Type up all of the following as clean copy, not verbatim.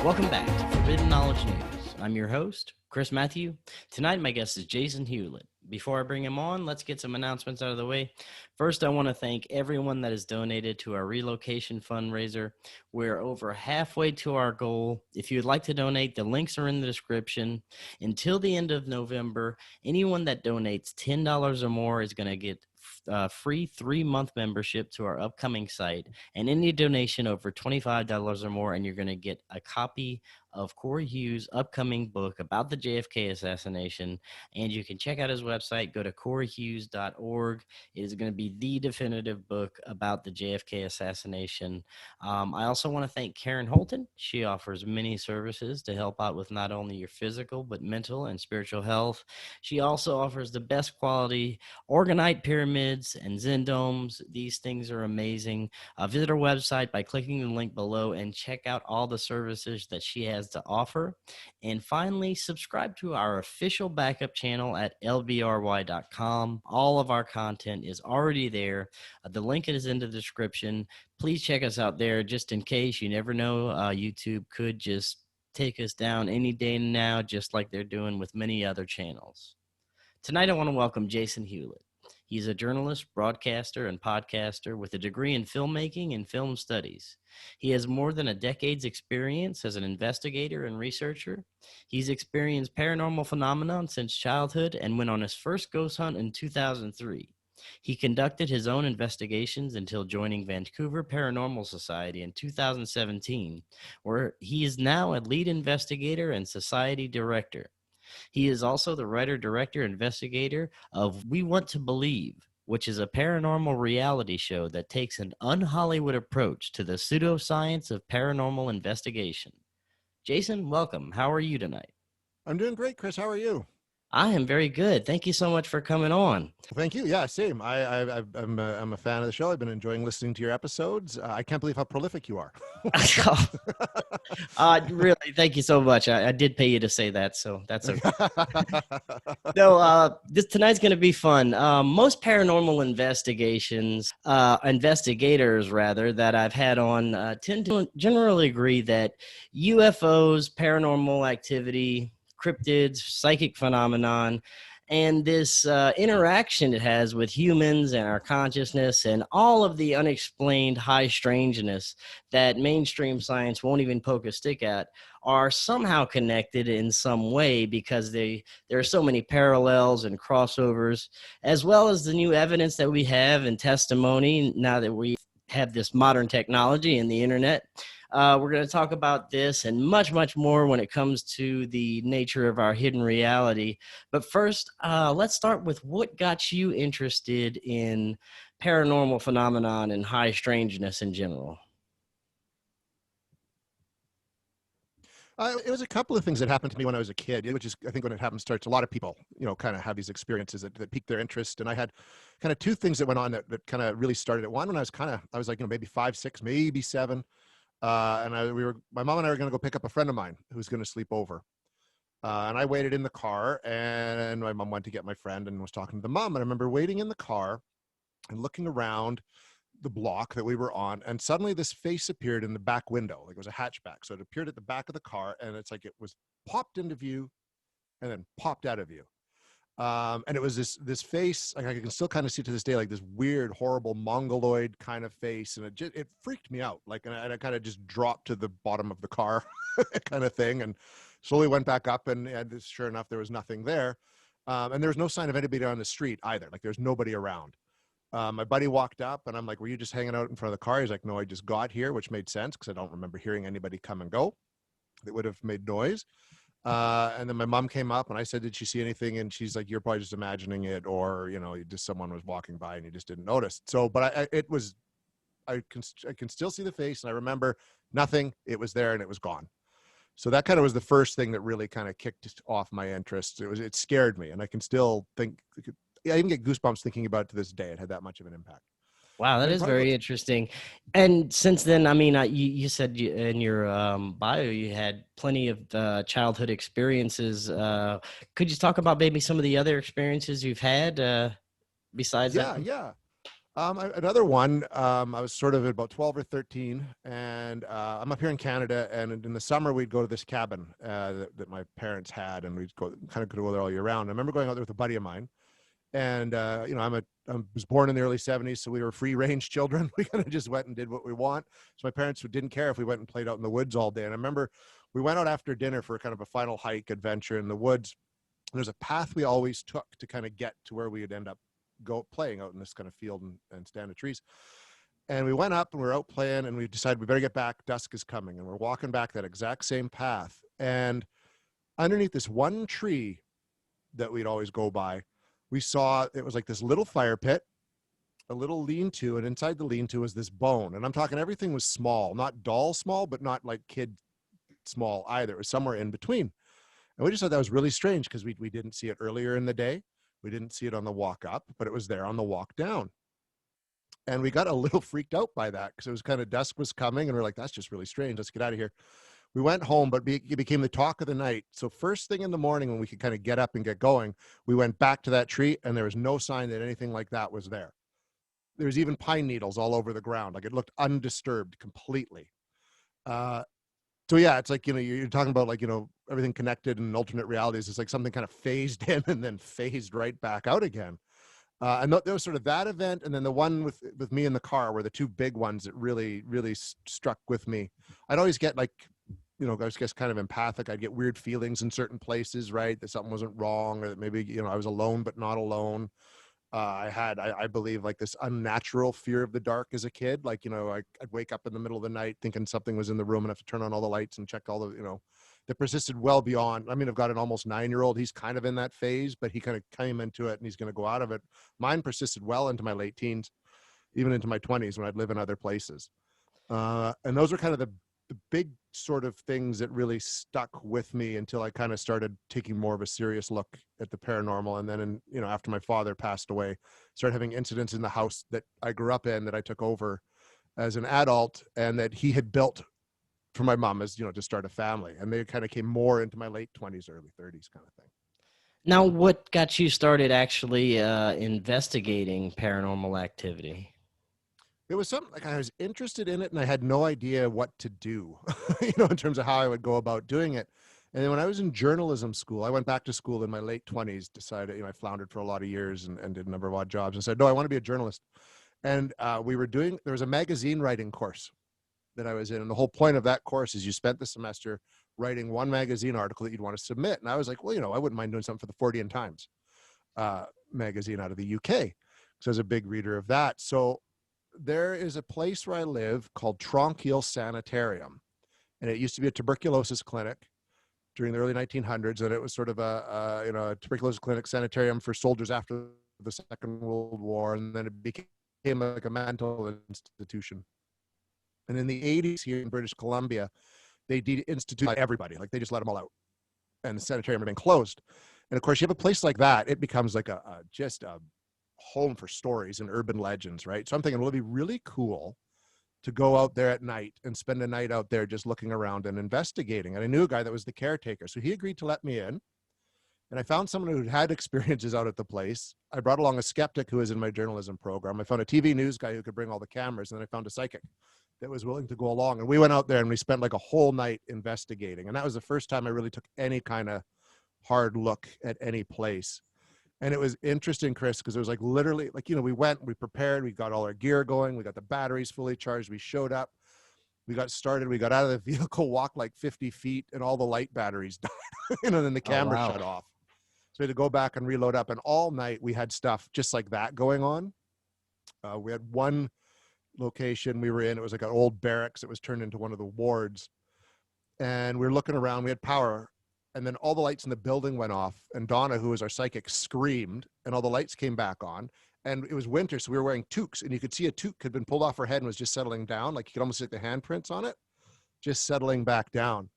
Welcome back to Forbidden Knowledge News. I'm your host, Chris Matthew. Tonight, my guest is Jason Hewlett. Before I bring him on, let's get some announcements out of the way. First, I want to thank everyone that has donated to our relocation fundraiser. We're over halfway to our goal. If you would like to donate, the links are in the description. Until the end of November, anyone that donates $10 or more is going to get free 3-month membership to our upcoming site, and any donation over $25 or more, and you're going to get a copy of Cory Hughes' upcoming book about the JFK assassination. And you can check out his website. Go to coryhughes.org. It is going to be the definitive book about the JFK assassination. I also want to thank Karen Holton. She offers many services to help out with not only your physical, but mental and spiritual health. She also offers the best quality orgonite pyramids and Zen domes. These things are amazing. Visit her website by clicking the link below and check out all the services that she has to offer. And finally, subscribe to our official backup channel at lbry.com. All of our content is already there. The link is in the description. Please check us out there just in case. You never know, YouTube could just take us down any day now, just like they're doing with many other channels. Tonight, I want to welcome Jason Hewlett. He's a journalist, broadcaster, and podcaster with a degree in filmmaking and film studies. He has more than a decade's experience as an investigator and researcher. He's experienced paranormal phenomenon since childhood and went on his first ghost hunt in 2003. He conducted his own investigations until joining Vancouver Paranormal Society in 2017, where he is now a lead investigator and society director. He is also the writer, director, investigator of We Want to Believe, which is a paranormal reality show that takes an un-Hollywood approach to the pseudoscience of paranormal investigation. Jason, welcome. How are you tonight? I'm doing great, Chris. How are you? I am very good. Thank you so much for coming on. Thank you. Yeah, same. I'm a fan of the show. I've been enjoying listening to your episodes. I can't believe how prolific you are. Really, thank you so much. I did pay you to say that, so that's okay. So tonight's going to be fun. Most paranormal investigators rather, that I've had on tend to generally agree that UFOs, paranormal activity, cryptids, psychic phenomenon, and this interaction it has with humans and our consciousness and all of the unexplained high strangeness that mainstream science won't even poke a stick at are somehow connected in some way, because there are so many parallels and crossovers, as well as the new evidence that we have and testimony now that we have this modern technology and the internet. We're going to talk about this and much, much more when it comes to the nature of our hidden reality. But first, let's start with what got you interested in paranormal phenomenon and high strangeness in general. It was a couple of things that happened to me when I was a kid, which is, I think, when it happens to a lot of people, kind of have these experiences that pique their interest. And I had kind of two things that went on that kind of really started at one when I was like, maybe 5, 6, maybe 7. And my mom and I were going to go pick up a friend of mine who was going to sleep over. And I waited in the car, and my mom went to get my friend and was talking to the mom. And I remember waiting in the car and looking around the block that we were on, and suddenly this face appeared in the back window. Like, it was a hatchback. So it appeared at the back of the car, and it's like it was popped into view and then popped out of view. And it was this face, like, I can still kind of see to this day, like this weird, horrible mongoloid kind of face. And it freaked me out. Like, and I kind of just dropped to the bottom of the car kind of thing, and slowly went back up, and sure enough, there was nothing there. And there was no sign of anybody on the street either. Like, there's nobody around. My buddy walked up, and I'm like, were you just hanging out in front of the car? He's like, no, I just got here, which made sense because I don't remember hearing anybody come and go that would have made noise. And then my mom came up, and I said, did you see anything? And she's like, you're probably just imagining it, or, just someone was walking by and you just didn't notice. So, but I can still see the face, and I remember nothing. It was there and it was gone. So that kind of was the first thing that really kind of kicked off my interest. It scared me, and I can still think, I even get goosebumps thinking about it to this day. It had that much of an impact. Wow, that is very interesting. And since then, I mean, you said in your bio you had plenty of childhood experiences. Could you talk about maybe some of the other experiences you've had besides that? Yeah. Another one, I was sort of about 12 or 13, and I'm up here in Canada, and in the summer we'd go to this cabin that my parents had, and we'd go kind of go there all year round. I remember going out there with a buddy of mine, and I was born in the early 70s, so we were free range children. We kind of just went and did what we want. So my parents didn't care if we went and played out in the woods all day. And I remember we went out after dinner for kind of a final hike adventure in the woods. There's a path we always took to kind of get to where we would end up playing out in this kind of field and stand of trees. And we went up and we were out playing, and we decided we better get back. Dusk is coming, and we're walking back that exact same path. And underneath this one tree that we'd always go by, we saw it was like this little fire pit, a little lean-to, and inside the lean-to was this bone. And I'm talking everything was small, not doll small, but not like kid small either. It was somewhere in between. And we just thought that was really strange because we didn't see it earlier in the day. We didn't see it on the walk up, but it was there on the walk down. And we got a little freaked out by that because it was kind of dusk was coming, and we're like, that's just really strange. Let's get out of here. We went home, but it became the talk of the night. So first thing in the morning when we could kind of get up and get going, we went back to that tree, and there was no sign that anything like that was there. There was even pine needles all over the ground. Like, it looked undisturbed completely. So yeah, it's like, you're talking about, like, everything connected and alternate realities. It's like something kind of phased in and then phased right back out again. And there was sort of that event, and then the one with me in the car were the two big ones that really, really struck with me. I'd always get, like, I was just kind of empathic. I'd get weird feelings in certain places, right? That something wasn't wrong, or that maybe, I was alone but not alone. I believe, like, this unnatural fear of the dark as a kid. Like, I'd wake up in the middle of the night thinking something was in the room and have to turn on all the lights and check all the, that persisted well beyond. I mean, I've got an almost 9-year-old. He's kind of in that phase, but he kind of came into it and he's going to go out of it. Mine persisted well into my late teens, even into my 20s when I'd live in other places. And those are kind of the big sort of things that really stuck with me until I kind of started taking more of a serious look at the paranormal. And then, after my father passed away, started having incidents in the house that I grew up in, that I took over as an adult, and that he had built for my mom as, to start a family. And they kind of came more into my late 20s, early 30s kind of thing. Now, what got you started actually investigating paranormal activity? It was something like I was interested in it and I had no idea what to do, in terms of how I would go about doing it. And then when I was in journalism school, I went back to school in my late 20s, decided, I floundered for a lot of years and did a number of odd jobs, and said, no, I want to be a journalist. And there was a magazine writing course that I was in. And the whole point of that course is you spent the semester writing one magazine article that you'd want to submit. And I was like, well, I wouldn't mind doing something for the Fortean Times magazine out of the UK. So I was a big reader of that. So there is a place where I live called Tronquil Sanitarium. And it used to be a tuberculosis clinic during the early 1900s. And it was sort of a tuberculosis clinic sanitarium for soldiers after the Second World War. And then it became like a mental institution. And in the 80s here in British Columbia, they deinstituted everybody. Like, they just let them all out. And the sanitarium had been closed. And of course, you have a place like that, it becomes like just a home for stories and urban legends, right? So I'm thinking, well, it'd be really cool to go out there at night and spend a night out there just looking around and investigating. And I knew a guy that was the caretaker. So he agreed to let me in. And I found someone who had experiences out at the place. I brought along a skeptic who was in my journalism program. I found a TV news guy who could bring all the cameras. And then I found a psychic that was willing to go along. And we went out there and we spent like a whole night investigating. And that was the first time I really took any kind of hard look at any place. And it was interesting, Chris, because it was like literally like, we went, we prepared, we got all our gear going, we got the batteries fully charged, we showed up, we got started, we got out of the vehicle, walked like 50 feet, and all the light batteries died. And then the camera shut off. So we had to go back and reload up. And all night we had stuff just like that going on. We had one location we were in. It was like an old barracks that was turned into one of the wards. And we were looking around, we had power. And then all the lights in the building went off. And Donna, who was our psychic, screamed. And all the lights came back on. And it was winter, so we were wearing toques. And you could see a toque had been pulled off her head and was just settling down. Like, you could almost see the handprints on it, just settling back down.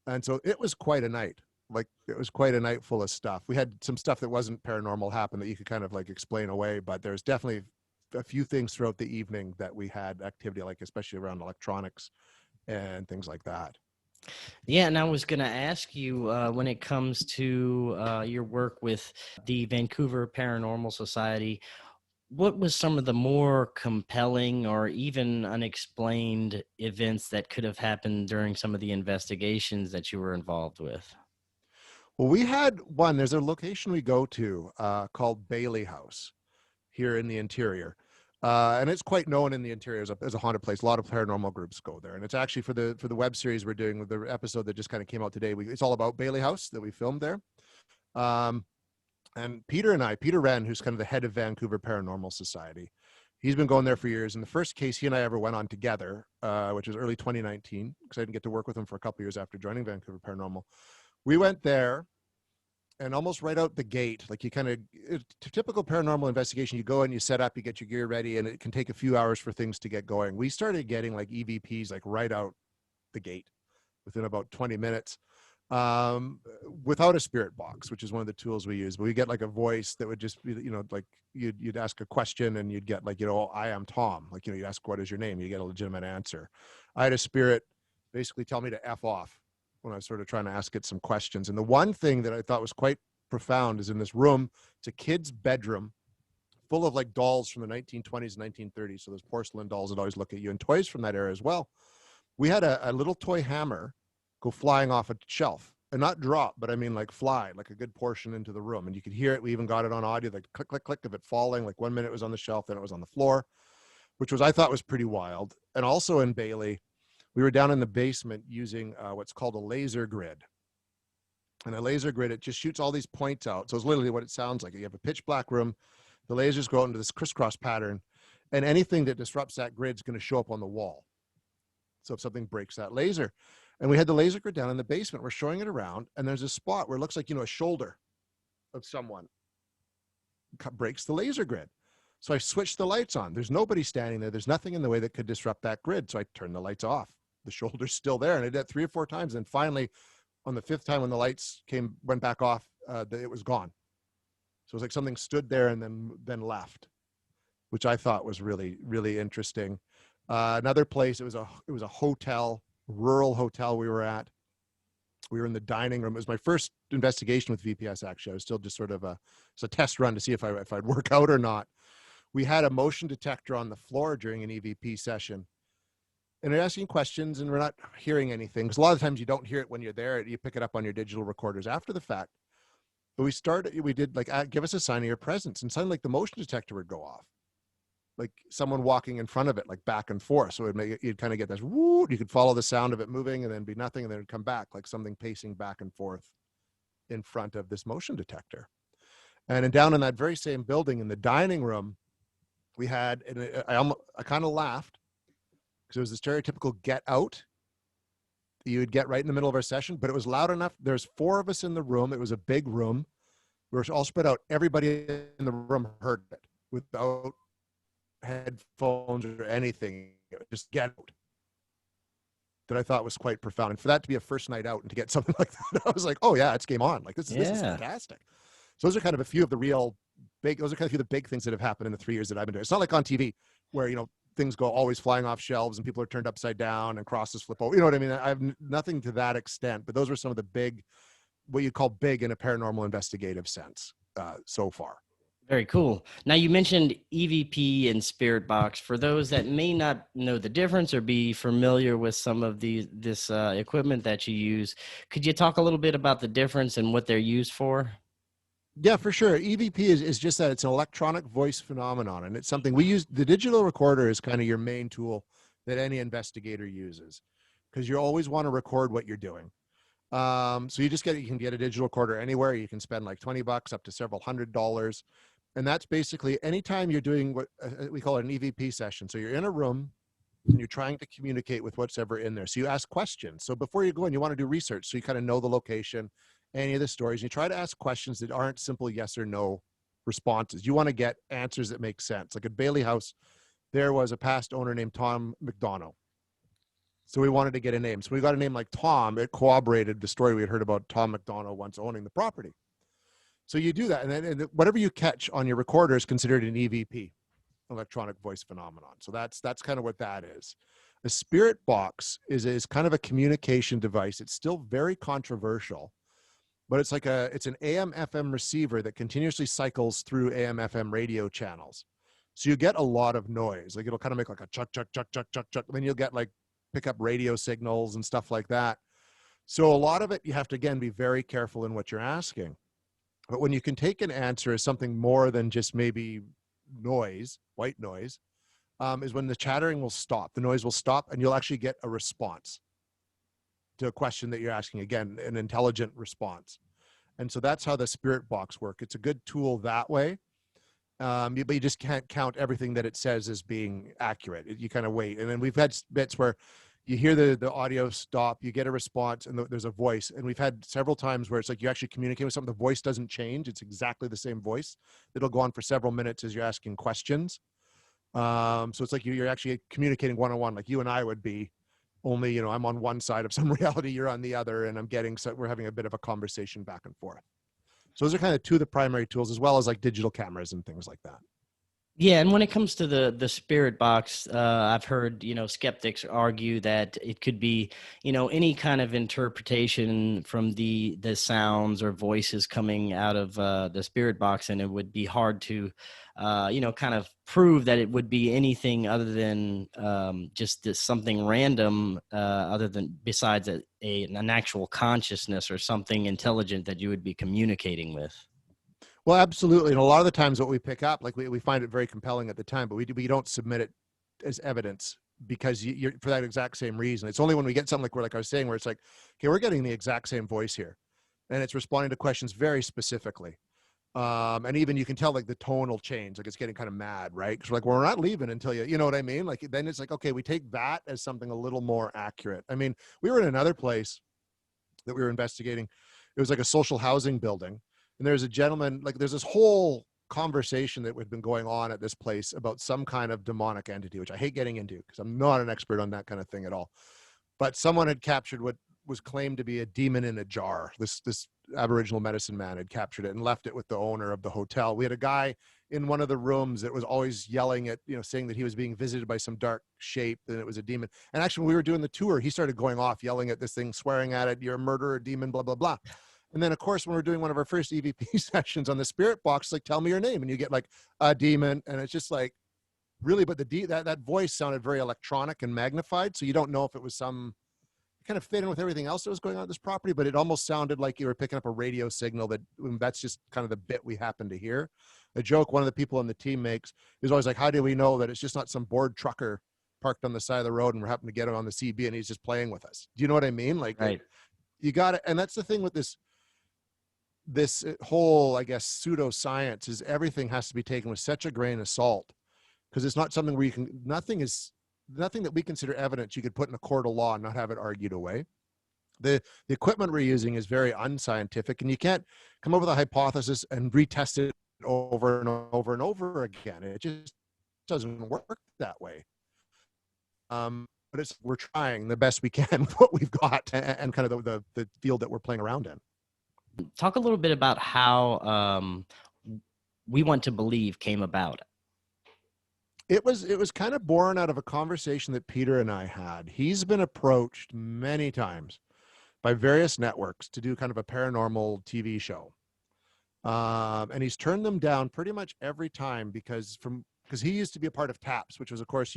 And so it was quite a night. Like, it was quite a night full of stuff. We had some stuff that wasn't paranormal happen that you could kind of like explain away. But there's definitely a few things throughout the evening that we had activity, like especially around electronics and things like that. Yeah, and I was going to ask you when it comes to your work with the Vancouver Paranormal Society, what was some of the more compelling or even unexplained events that could have happened during some of the investigations that you were involved with? Well, we had one. There's a location we go to called Bailey House here in the interior. And it's quite known in the interior as a haunted place. A lot of paranormal groups go there, and it's actually for the web series we're doing, with the episode that just kind of came out today. It's all about Bailey House that we filmed there. Um, and Peter Wren, who's kind of the head of Vancouver Paranormal Society, he's been going there for years. And the first case he and I ever went on together, which was early 2019, because I didn't get to work with him for a couple of years after joining Vancouver Paranormal. We went there, and almost right out the gate, like typical paranormal investigation, you go in, you set up, you get your gear ready, and it can take a few hours for things to get going. We started getting like EVPs like right out the gate within about 20 minutes, without a spirit box, which is one of the tools we use. But we get like a voice that would just be, like you'd ask a question and you'd get like, I am Tom. Like, you ask, what is your name? You get a legitimate answer. I had a spirit basically tell me to F off when I was sort of trying to ask it some questions. And the one thing that I thought was quite profound is in this room, it's a kid's bedroom full of like dolls from the 1920s and 1930s. So there's porcelain dolls that always look at you, and toys from that era as well. We had a little toy hammer go flying off a shelf, and not drop, but I mean like fly, like a good portion into the room. And you could hear it. We even got it on audio, like click, click, click of it falling. Like 1 minute it was on the shelf, then it was on the floor, which I thought was pretty wild. And also in Bailey, we were down in the basement using what's called a laser grid. And a laser grid, it just shoots all these points out. So it's literally what it sounds like. You have a pitch black room, the lasers go out into this crisscross pattern, and anything that disrupts that grid is going to show up on the wall. So if something breaks that laser. And we had the laser grid down in the basement. We're showing it around, and there's a spot where it looks like, a shoulder of someone breaks the laser grid. So I switched the lights on. There's nobody standing there. There's nothing in the way that could disrupt that grid. So I turned the lights off. The shoulder's still there. And I did that 3 or 4 times. And finally, on the 5th time when the lights went back off, it was gone. So it was like something stood there and then left, which I thought was really, really interesting. Another place, it was a hotel, rural hotel we were at. We were in the dining room. It was my first investigation with VPS, actually. I was still just sort of it's a test run to see if I'd work out or not. We had a motion detector on the floor during an EVP session. And they're asking questions, and we're not hearing anything, because a lot of times you don't hear it when you're there. You pick it up on your digital recorders after the fact. But we did like, give us a sign of your presence. And suddenly, like, the motion detector would go off, like someone walking in front of it, like back and forth. So you'd kind of get this, woo, you could follow the sound of it moving and then be nothing. And then it'd come back, like something pacing back and forth in front of this motion detector. And then down in that very same building in the dining room, we had, and I kind of laughed, because it was the stereotypical get out that you would get right in the middle of our session, but it was loud enough. There's 4 of us in the room. It was a big room. We were all spread out. Everybody in the room heard it without headphones or anything. Just get out. That I thought was quite profound. And for that to be a first night out and to get something like that, I was like, oh yeah, it's game on. Like this is fantastic. So those are kind of a few of the big things that have happened in the 3 years that I've been doing. It's not like on TV where, things go always flying off shelves and people are turned upside down and crosses flip over. You know what I mean? I have nothing to that extent, but those were some of the big, what you call big in a paranormal investigative sense so far. Very cool. Now, you mentioned EVP and Spirit Box. For those that may not know the difference or be familiar with some of this equipment that you use, could you talk a little bit about the difference and what they're used for? Yeah, for sure. EVP is just that. It's an electronic voice phenomenon, and it's something we use. The digital recorder is kind of your main tool that any investigator uses, because you always want to record what you're doing. So you can get a digital recorder anywhere. You can spend like $20 up to several $100s. And that's basically anytime you're doing what we call an EVP session. So you're in a room and you're trying to communicate with what's ever in there. So you ask questions. So before you go in, you want to do research. So you kind of know the location, any of the stories. You try to ask questions that aren't simple yes or no responses. You want to get answers that make sense. Like at Bailey House, there was a past owner named Tom McDonough. So we wanted to get a name. So we got a name like Tom. It corroborated the story we had heard about Tom McDonough once owning the property. So you do that, and then whatever you catch on your recorder is considered an EVP, electronic voice phenomenon. So that's kind of what that is. A spirit box is kind of a communication device. It's still very controversial, but it's an AM/FM receiver that continuously cycles through AM/FM radio channels. So you get a lot of noise. Like it'll kind of make like a chuck, chuck, chuck, chuck, chuck, chuck. And then you'll get like pick up radio signals and stuff like that. So a lot of it, you have to, again, be very careful in what you're asking. But when you can take an answer as something more than just maybe noise, white noise, is when the chattering will stop, the noise will stop, and you'll actually get a response to a question that you're asking. Again, an intelligent response. And so that's how the spirit box work. It's a good tool that way. But you just can't count everything that it says as being accurate. You kind of wait. And then we've had bits where you hear the audio stop, you get a response, and there's a voice. And we've had several times where it's like you actually communicate with something, the voice doesn't change. It's exactly the same voice. It'll go on for several minutes as you're asking questions. So it's like you're actually communicating one-on-one, like you and I would be, only, I'm on one side of some reality, you're on the other, and we're having a bit of a conversation back and forth. So those are kind of two of the primary tools, as well as like digital cameras and things like that. Yeah, and when it comes to the spirit box, I've heard skeptics argue that it could be any kind of interpretation from the sounds or voices coming out of the spirit box, and it would be hard to kind of prove that it would be anything other than just something random, other than besides an actual consciousness or something intelligent that you would be communicating with. Well, absolutely. And a lot of the times what we pick up, like we find it very compelling at the time, but we don't submit it as evidence because you're for that exact same reason. It's only when we get something like I was saying, where it's like, okay, we're getting the exact same voice here and it's responding to questions very specifically. And even you can tell like the tone will change, like it's getting kind of mad, right? Because like, well, we're not leaving until you know what I mean? Like then it's like, okay, we take that as something a little more accurate. I mean, we were in another place that we were investigating. It was like a social housing building. And there's a gentleman, like there's this whole conversation that had been going on at this place about some kind of demonic entity, which I hate getting into because I'm not an expert on that kind of thing at all. But someone had captured what was claimed to be a demon in a jar. This Aboriginal medicine man had captured it and left it with the owner of the hotel. We had a guy in one of the rooms that was always yelling at, saying that he was being visited by some dark shape and it was a demon. And actually, when we were doing the tour, he started going off, yelling at this thing, swearing at it, "You're a murderer, demon, blah, blah, blah." And then, of course, when we're doing one of our first EVP sessions on the spirit box, like, tell me your name. And you get like a demon. And it's just like, really, but that voice sounded very electronic and magnified. So you don't know if it was kind of fit in with everything else that was going on at this property, but it almost sounded like you were picking up a radio signal that's just kind of the bit we happen to hear. A joke one of the people on the team makes is always like, how do we know that it's just not some bored trucker parked on the side of the road and we're happen to get him on the CB and he's just playing with us? Do you know what I mean? Like, right. You got it. And that's the thing with this whole, I guess, pseudoscience is everything has to be taken with such a grain of salt because it's not something where nothing that we consider evidence you could put in a court of law and not have it argued away. The equipment we're using is very unscientific and you can't come up with a hypothesis and retest it over and over and over again. It just doesn't work that way. But we're trying the best we can with what we've got and kind of the field that we're playing around in. Talk a little bit about how We Want to Believe came about. It was kind of born out of a conversation that Peter and I had. He's been approached many times by various networks to do kind of a paranormal TV show. And he's turned them down pretty much every time because he used to be a part of TAPS, which was, of course,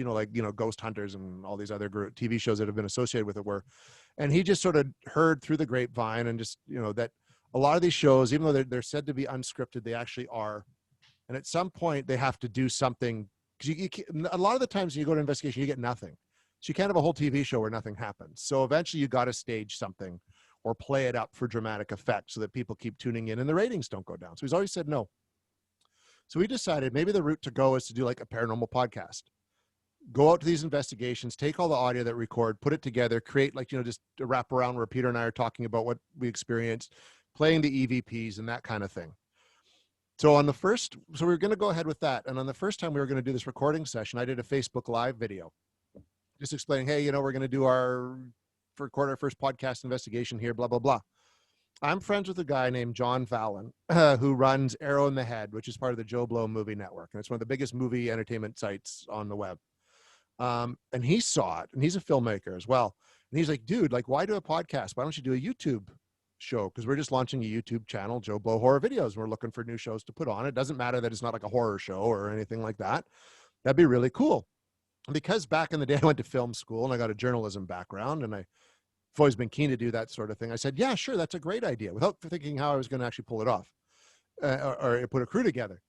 Ghost Hunters and all these other TV shows that have been associated with it and he just sort of heard through the grapevine and just, that a lot of these shows, even though they're said to be unscripted, they actually are. And at some point they have to do something because a lot of the times when you go to investigation, you get nothing. So you can't have a whole TV show where nothing happens. So eventually you got to stage something or play it up for dramatic effect so that people keep tuning in and the ratings don't go down. So he's always said no. So we decided maybe the route to go is to do like a paranormal podcast. Go out to these investigations, take all the audio that we record, put it together, create just a wraparound where Peter and I are talking about what we experienced, playing the EVPs and that kind of thing. So we were going to go ahead with that. And on the first time we were going to do this recording session, I did a Facebook Live video just explaining, hey, we're going to record our first podcast investigation here, blah, blah, blah. I'm friends with a guy named John Fallon, who runs Arrow in the Head, which is part of the Joe Blow movie network. And it's one of the biggest movie entertainment sites on the web. And he saw it and he's a filmmaker as well. And he's like, dude, why do a podcast? Why don't you do a YouTube show, because we're just launching a YouTube channel, Joe Blow Horror Videos. We're looking for new shows to put on. It doesn't matter that it's not like a horror show or anything like that. That'd be really cool. Because back in the day, I went to film school and I got a journalism background, and I've always been keen to do that sort of thing. I said, yeah, sure, that's a great idea, without thinking how I was going to actually pull it off, or put a crew together.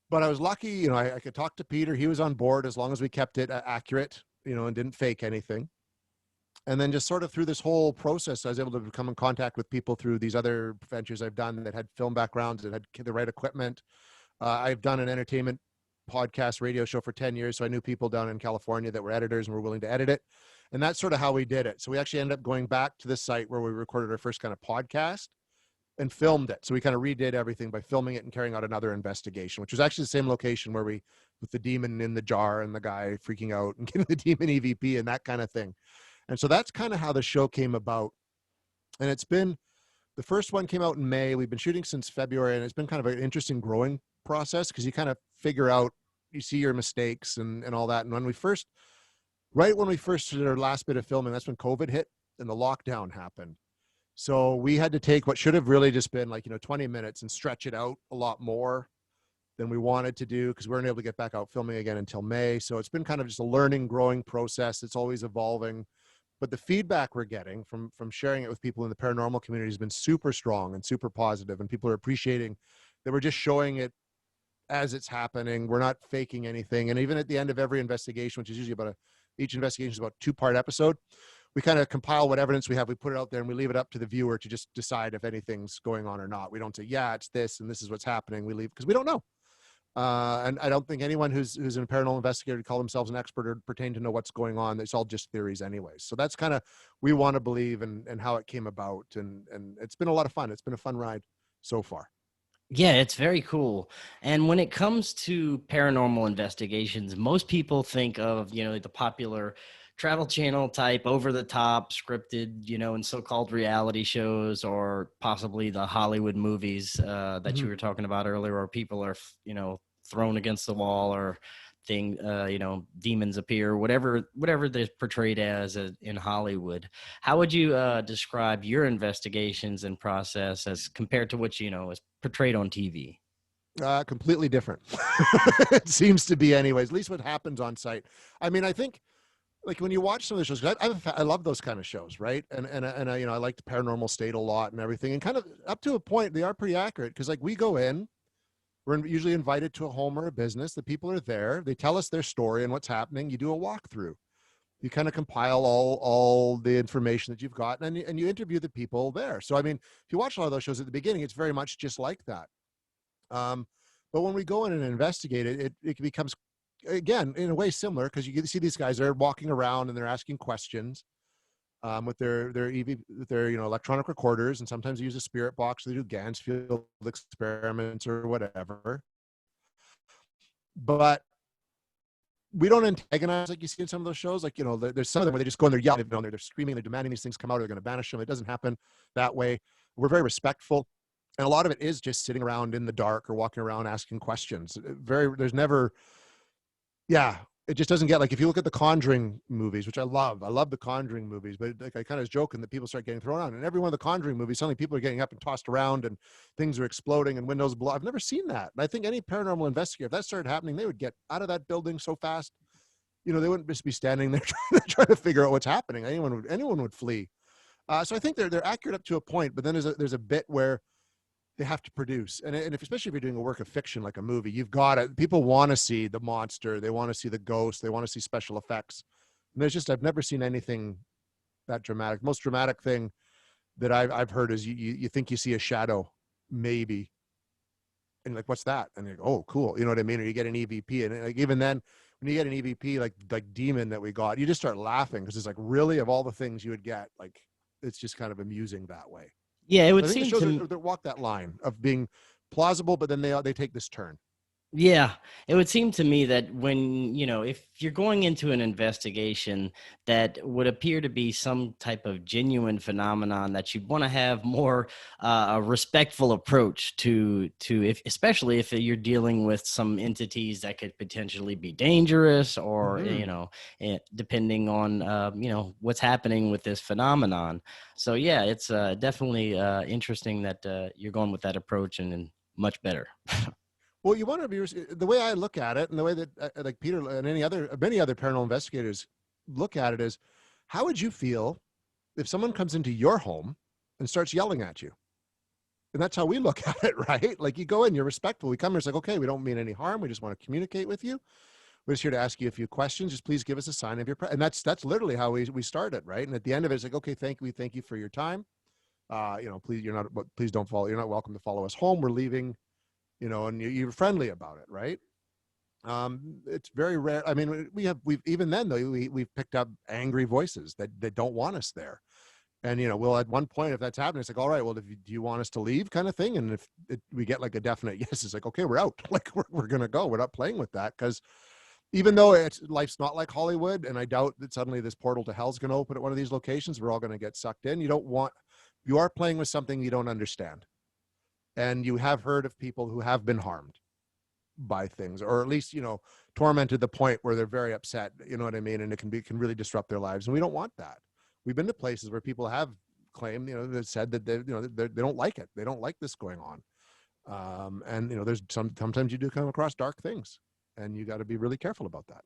But I was lucky, you know, I could talk to Peter. He was on board as long as we kept it accurate, you know, and didn't fake anything. And then just sort of through this whole process, I was able to come in contact with people through these other ventures I've done that had film backgrounds, that had the right equipment. I've done an entertainment podcast radio show for 10 years. So I knew people down in California that were editors and were willing to edit it. And that's sort of how we did it. So we actually ended up going back to this site where we recorded our first kind of podcast and filmed it. So we kind of redid everything by filming it and carrying out another investigation, which was actually the same location where we, with the demon in the jar and the guy freaking out and getting the demon EVP and that kind of thing. And so that's kind of how the show came about. And it's been, the first one came out in May. We've been shooting since February, and it's been kind of an interesting growing process, because you kind of figure out, you see your mistakes and all that. And when we first, right when we first did our last bit of filming, that's when COVID hit and the lockdown happened. So we had to take what should have really just been like, you know, 20 minutes and stretch it out a lot more than we wanted to do, because we weren't able to get back out filming again until May. So it's been kind of just a learning, growing process. It's always evolving. But the feedback we're getting from sharing it with people in the paranormal community has been super strong and super positive, and people are appreciating that we're just showing it as it's happening. We're not faking anything. And even at the end of every investigation, which is usually each investigation is about a 2-part episode, we kind of compile what evidence we have, we put it out there, and we leave it up to the viewer to just decide if anything's going on or not. We don't say, yeah, it's this and this is what's happening. We leave because we don't know. And I don't think anyone who's a paranormal investigator to call themselves an expert or pertain to know what's going on. It's all just theories anyways. So that's kind of, we want to believe and how it came about. And it's been a lot of fun. It's been a fun ride so far. Yeah, it's very cool. And when it comes to paranormal investigations, most people think of, you know, the popular travel channel type, over the top, scripted, you know, and so-called reality shows, or possibly the Hollywood movies that you were talking about earlier, where people are, you know, thrown against the wall, or you know, demons appear, whatever they're portrayed as in Hollywood. How would you describe your investigations and process as compared to what, you know, is portrayed on TV? Completely different. It seems to be anyways, at least what happens on site. I mean, I think, like when you watch some of the shows, I love those kind of shows, right? And I, you know, I like the Paranormal State a lot and everything, and kind of up to a point, they are pretty accurate, because like we go in, we're usually invited to a home or a business. The people are there. They tell us their story and what's happening. You do a walkthrough. You kind of compile all the information that you've got, and you interview the people there. So, I mean, if you watch a lot of those shows at the beginning, it's very much just like that. But when we go in and investigate it, it becomes, again, in a way similar, because you get to see these guys, they're walking around and they're asking questions with their you know, electronic recorders, and sometimes they use a spirit box. They do Gansfield experiments or whatever. But we don't antagonize like you see in some of those shows. Like, you know, there's some of them where they just go and they're yelling, they're screaming, they're demanding these things come out, or they're going to banish them. It doesn't happen that way. We're very respectful. And a lot of it is just sitting around in the dark or walking around asking questions. There's never, yeah, it just doesn't get, like, if you look at the Conjuring movies, which I love the Conjuring movies, but like I kind of was joking that people start getting thrown out. And every one of the Conjuring movies, suddenly people are getting up and tossed around and things are exploding and windows blow. I've never seen that. And I think any paranormal investigator, if that started happening, they would get out of that building so fast. You know, they wouldn't just be standing there trying to figure out what's happening. Anyone would flee. So I think they're accurate up to a point, but then there's a bit where they have to produce. And if, especially if you're doing a work of fiction like a movie, you've got to, people want to see the monster, they want to see the ghost, they want to see special effects. And I've never seen anything that dramatic. Most dramatic thing that I've heard is you think you see a shadow, maybe. And like, what's that? And you're like, oh, cool. You know what I mean? Or you get an EVP. And like, even then, when you get an EVP, like demon that we got, you just start laughing, because it's like, really, of all the things you would get, like, it's just kind of amusing that way. Yeah, it would I think seem the shows to that walk that line of being plausible, but then they take this turn. Yeah, it would seem to me that when, if you're going into an investigation that would appear to be some type of genuine phenomenon, that you'd want to have more a respectful approach to if, especially if you're dealing with some entities that could potentially be dangerous, or Hmm. depending on what's happening with this phenomenon. So yeah, it's definitely interesting that you're going with that approach, and much better. Well, you want to be the way I look at it, and the way that like Peter and many other paranormal investigators look at it is, how would you feel if someone comes into your home and starts yelling at you? And that's how we look at it, right? Like, you go in, you're respectful. We come here, it's like, okay, we don't mean any harm. We just want to communicate with you. We're just here to ask you a few questions. Just please give us a sign of your and that's literally how we started, right? And at the end of it, it's like, okay, thank you for your time. Please, please don't follow. You're not welcome to follow us home. We're leaving. And you're friendly about it, right? It's very rare. I mean, we've even then though we've picked up angry voices that don't want us there. And we'll, at one point, if that's happening, it's like, all right, well, do you want us to leave, kind of thing. And if we get like a definite yes, it's like, okay, we're out. Like, we're gonna go. We're not playing with that, because even though life's not like Hollywood, and I doubt that suddenly this portal to hell's going to open at one of these locations, we're all going to get sucked in. You are playing with something you don't understand, and you have heard of people who have been harmed by things, or at least tormented to the point where they're very upset, you know what I mean, and it can really disrupt their lives, and we don't want that. We've been to places where people have claimed, that said that they don't like it, they don't like this going on. And there's sometimes you do come across dark things, and you got to be really careful about that.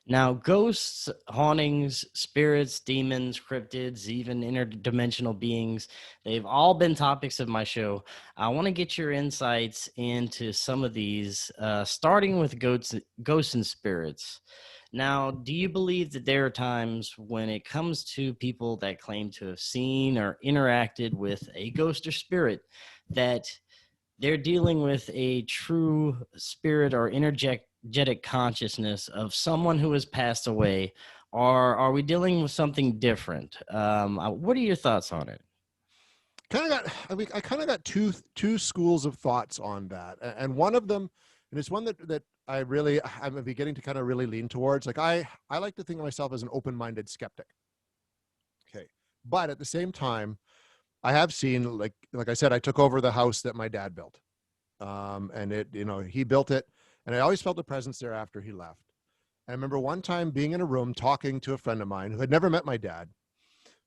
Now, ghosts, hauntings, spirits, demons, cryptids, even interdimensional beings, they've all been topics of my show. I want to get your insights into some of these, starting with ghosts and spirits. Now, do you believe that there are times when it comes to people that claim to have seen or interacted with a ghost or spirit, that they're dealing with a true spirit or energetic consciousness of someone who has passed away, or are we dealing with something different? What are your thoughts on it? I kind of got two schools of thoughts on that, and one of them, and it's one that I'm beginning to kind of really lean towards. Like, I like to think of myself as an open-minded skeptic. Okay, but at the same time, I have seen, like I said, I took over the house that my dad built, and he built it, and I always felt a presence there after he left. And I remember one time being in a room talking to a friend of mine who had never met my dad,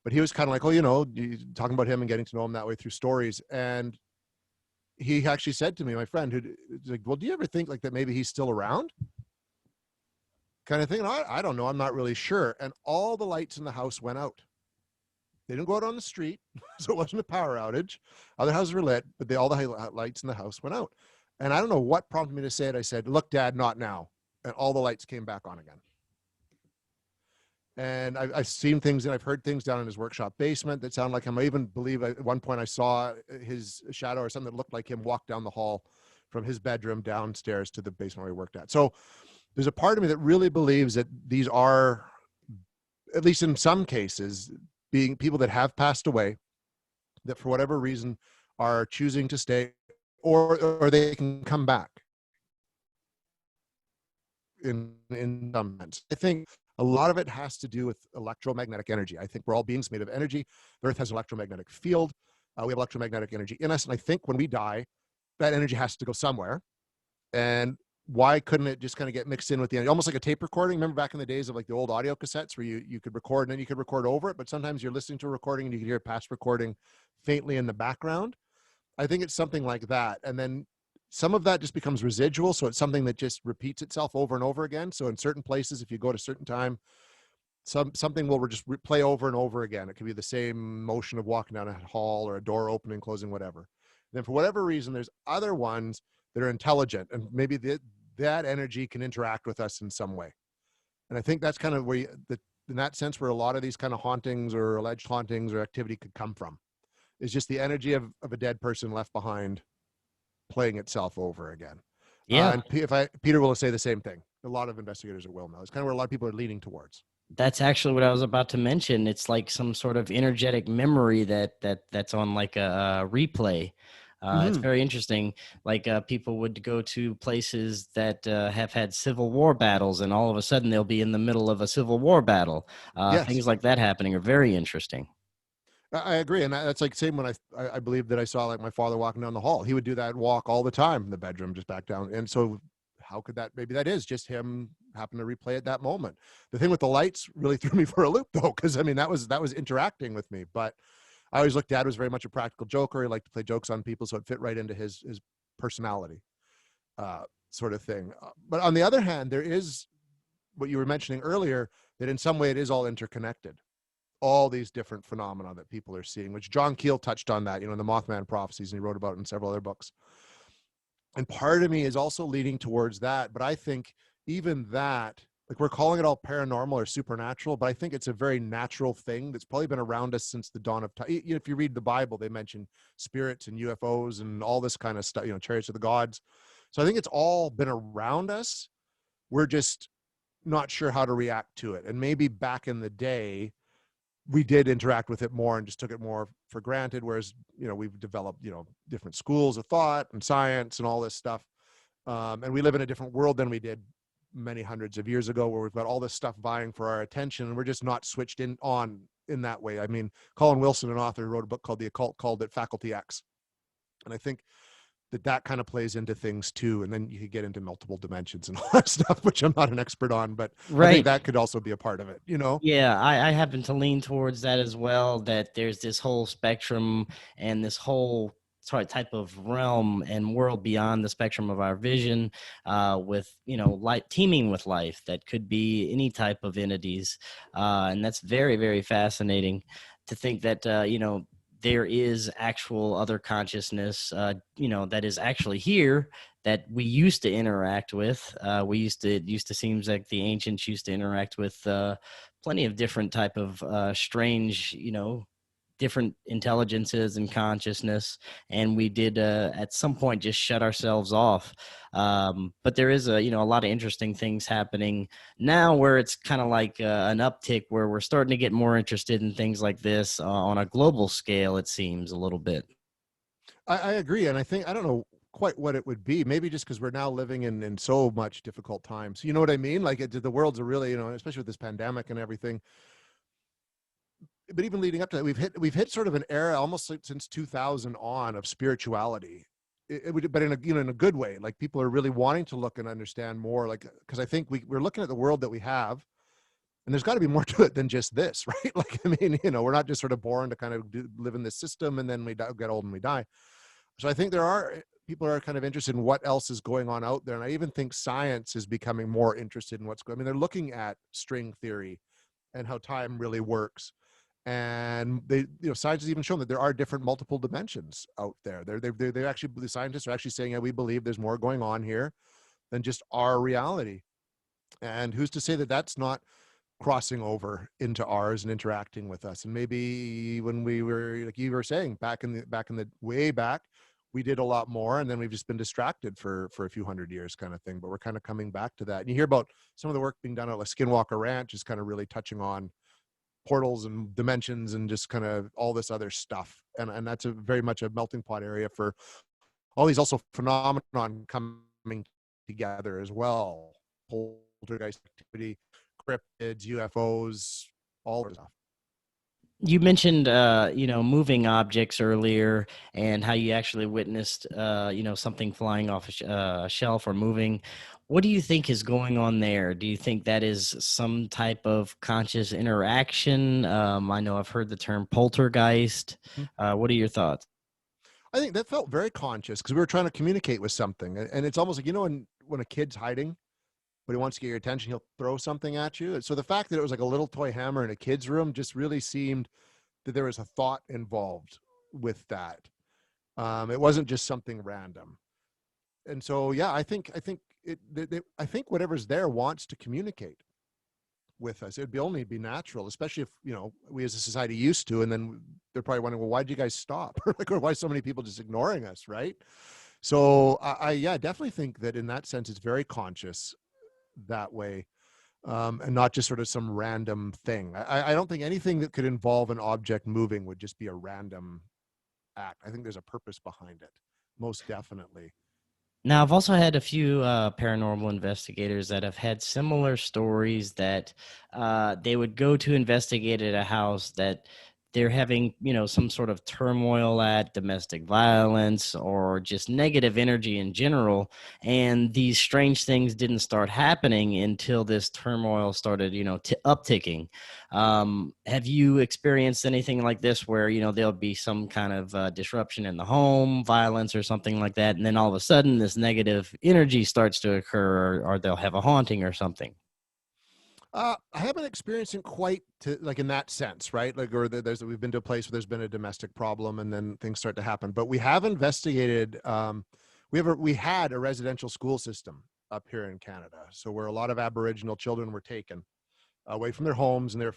but he was kind of like, oh, talking about him and getting to know him that way through stories. And he actually said to me, my friend, who's like, well, do you ever think like that maybe he's still around? Kind of thing. And I don't know. I'm not really sure. And all the lights in the house went out. They didn't go out on the street, so it wasn't a power outage. Other houses were lit, but all the lights in the house went out. And I don't know what prompted me to say it. I said, look, Dad, not now. And all the lights came back on again. And I've seen things, and I've heard things down in his workshop basement that sound like him. I even believe at one point I saw his shadow or something that looked like him walk down the hall from his bedroom downstairs to the basement where he worked at. So there's a part of me that really believes that these are, at least in some cases, being people that have passed away, that for whatever reason are choosing to stay, or they can come back in some sense. I think a lot of it has to do with electromagnetic energy. I think we're all beings made of energy. The Earth has an electromagnetic field. We have electromagnetic energy in us. And I think when we die, that energy has to go somewhere. And why couldn't it just kind of get mixed in with the energy? Almost like a tape recording. Remember back in the days of like the old audio cassettes where you could record and then you could record over it. But sometimes you're listening to a recording and you can hear a past recording faintly in the background. I think it's something like that. And then some of that just becomes residual. So it's something that just repeats itself over and over again. So in certain places, if you go at a certain time, something will just play over and over again. It could be the same motion of walking down a hall or a door opening, closing, whatever. And then for whatever reason, there's other ones that are intelligent, and maybe that energy can interact with us in some way. And I think that's kind of where in that sense, where a lot of these kind of hauntings or alleged hauntings or activity could come from, is just the energy of a dead person left behind playing itself over again. Yeah, And Peter will say the same thing. A lot of investigators will know. It's kind of where a lot of people are leaning towards. that's actually what I was about to mention. It's like some sort of energetic memory that's on like a replay. It's Hmm. very interesting. Like people would go to places that have had Civil War battles, and all of a sudden they'll be in the middle of a Civil War battle. Yes. Things like that happening are very interesting. I agree, and that's like same when I believe that I saw like my father walking down the hall. He would do that walk all the time in the bedroom, just back down. And so, how could that? Maybe that is just him happen to replay at that moment. The thing with the lights really threw me for a loop, though, because I mean that was interacting with me. But I always looked, Dad was very much a practical joker. He liked to play jokes on people, so it fit right into his personality, sort of thing. But on the other hand, there is what you were mentioning earlier, that in some way it is all interconnected, all these different phenomena that people are seeing, which John Keel touched on that, in the Mothman prophecies, and he wrote about it in several other books. And part of me is also leaning towards that, but I think even that, like, we're calling it all paranormal or supernatural, but I think it's a very natural thing that's probably been around us since the dawn of time. If you read the Bible, they mention spirits and UFOs and all this kind of stuff, chariots of the gods. So I think it's all been around us. We're just not sure how to react to it. And maybe back in the day, we did interact with it more and just took it more for granted. Whereas, we've developed, different schools of thought and science and all this stuff. And we live in a different world than we did many hundreds of years ago, where we've got all this stuff vying for our attention, and we're just not switched on in that way. I mean, Colin Wilson, an author who wrote a book called The Occult, called it Faculty X. And I think that kind of plays into things too. And then you could get into multiple dimensions and all that stuff, which I'm not an expert on, but I think Right. that could also be a part of it. Yeah, I happen to lean towards that as well, that there's this whole spectrum and this whole type of realm and world beyond the spectrum of our vision, with, light teeming with life that could be any type of entities. And that's very, very fascinating to think that, there is actual other consciousness, that is actually here that we used to interact with. It used to seems like the ancients used to interact with plenty of different type of strange, different intelligences and consciousness, and we did at some point just shut ourselves off. But there is a lot of interesting things happening now, where it's kind of like an uptick, where we're starting to get more interested in things like this on a global scale, it seems a little bit. I agree. And I don't know quite what it would be. Maybe just because we're now living in so much difficult times. You know what I mean? Like, the world's a really, especially with this pandemic and everything. But even leading up to that, we've hit sort of an era almost like since 2000 on of spirituality. But in a good way. Like, people are really wanting to look and understand more. Like, because I think we're looking at the world that we have, and there's got to be more to it than just this, right? Like, I mean, we're not just sort of born to kind of live in this system, and then we get old and we die. So I think people are kind of interested in what else is going on out there. And I even think science is becoming more interested in what's going on. I mean, they're looking at string theory and how time really works. And science has even shown that there are different multiple dimensions out there. They actually, the scientists are actually saying, yeah, we believe there's more going on here than just our reality. And who's to say that that's not crossing over into ours and interacting with us? And maybe when we were, like you were saying, back in the way back, we did a lot more, and then we've just been distracted for a few hundred years, kind of thing. But we're kind of coming back to that. And you hear about some of the work being done at like Skinwalker Ranch is kind of really touching on portals and dimensions and just kind of all this other stuff. And that's very much a melting pot area for all these also phenomenon coming together as well. Poltergeist activity, cryptids, UFOs, all of stuff. You mentioned, moving objects earlier, and how you actually witnessed, something flying off a shelf or moving. What do you think is going on there? Do you think that is some type of conscious interaction? I know I've heard the term poltergeist. Hmm. What are your thoughts? I think that felt very conscious because we were trying to communicate with something. And it's almost like, when a kid's hiding, but he wants to get your attention, he'll throw something at you. So the fact that it was like a little toy hammer in a kid's room just really seemed that there was a thought involved with that. It wasn't just something random. And so, yeah, I think whatever's there wants to communicate with us. It'd only be natural, especially if, we as a society used to, and then they're probably wondering, well, why'd you guys stop? Or why so many people just ignoring us, right? So yeah, definitely think that in that sense, it's very conscious that way. And not just sort of some random thing. I don't think anything that could involve an object moving would just be a random act. I think there's a purpose behind it. most definitely. Now, I've also had a few paranormal investigators that have had similar stories that they would go to investigate at a house that they're having, some sort of turmoil at, domestic violence, or just negative energy in general. And these strange things didn't start happening until this turmoil started, upticking. Have you experienced anything like this where, there'll be some kind of disruption in the home, violence or something like that, and then all of a sudden this negative energy starts to occur, or they'll have a haunting or something? I haven't experienced it quite to like in that sense, right? Like, or we've been to a place where there's been a domestic problem and then things start to happen. But we have investigated. We had a residential school system up here in Canada, so where a lot of Aboriginal children were taken away from their homes and they're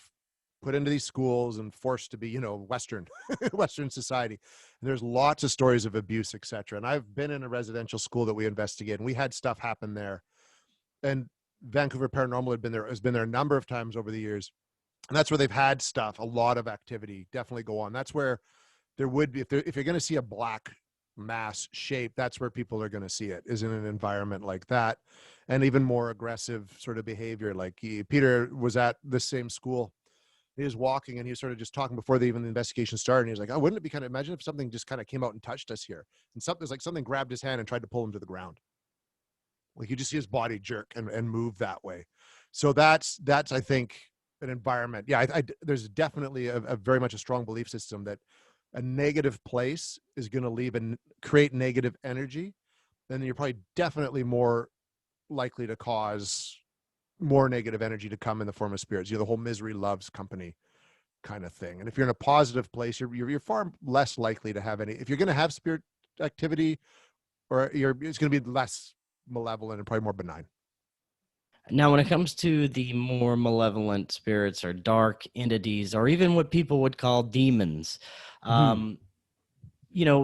put into these schools and forced to be, Western, Western society. And there's lots of stories of abuse, etc. And I've been in a residential school that we investigated, and we had stuff happen there. And Vancouver Paranormal has been there a number of times over the years. And that's where they've had stuff, a lot of activity definitely go on. That's where there would be, if you're going to see a black mass shape, that's where people are going to see it, is in an environment like that. And even more aggressive sort of behavior. Like Peter was at the same school. He was walking and he was sort of just talking before the investigation started. And he was like, oh, wouldn't it be kind of, imagine if something just kind of came out and touched us here. And something grabbed his hand and tried to pull him to the ground. Like you just see his body jerk and move that way. So that's I think an environment. Yeah, there's definitely a very much a strong belief system that a negative place is going to leave and create negative energy. Then you're probably definitely more likely to cause more negative energy to come in the form of spirits. The whole misery loves company kind of thing. And if you're in a positive place, you're far less likely to have any. If you're going to have spirit activity, it's going to be less malevolent and probably more benign. Now, when it comes to the more malevolent spirits or dark entities, or even what people would call demons, Mm-hmm. um,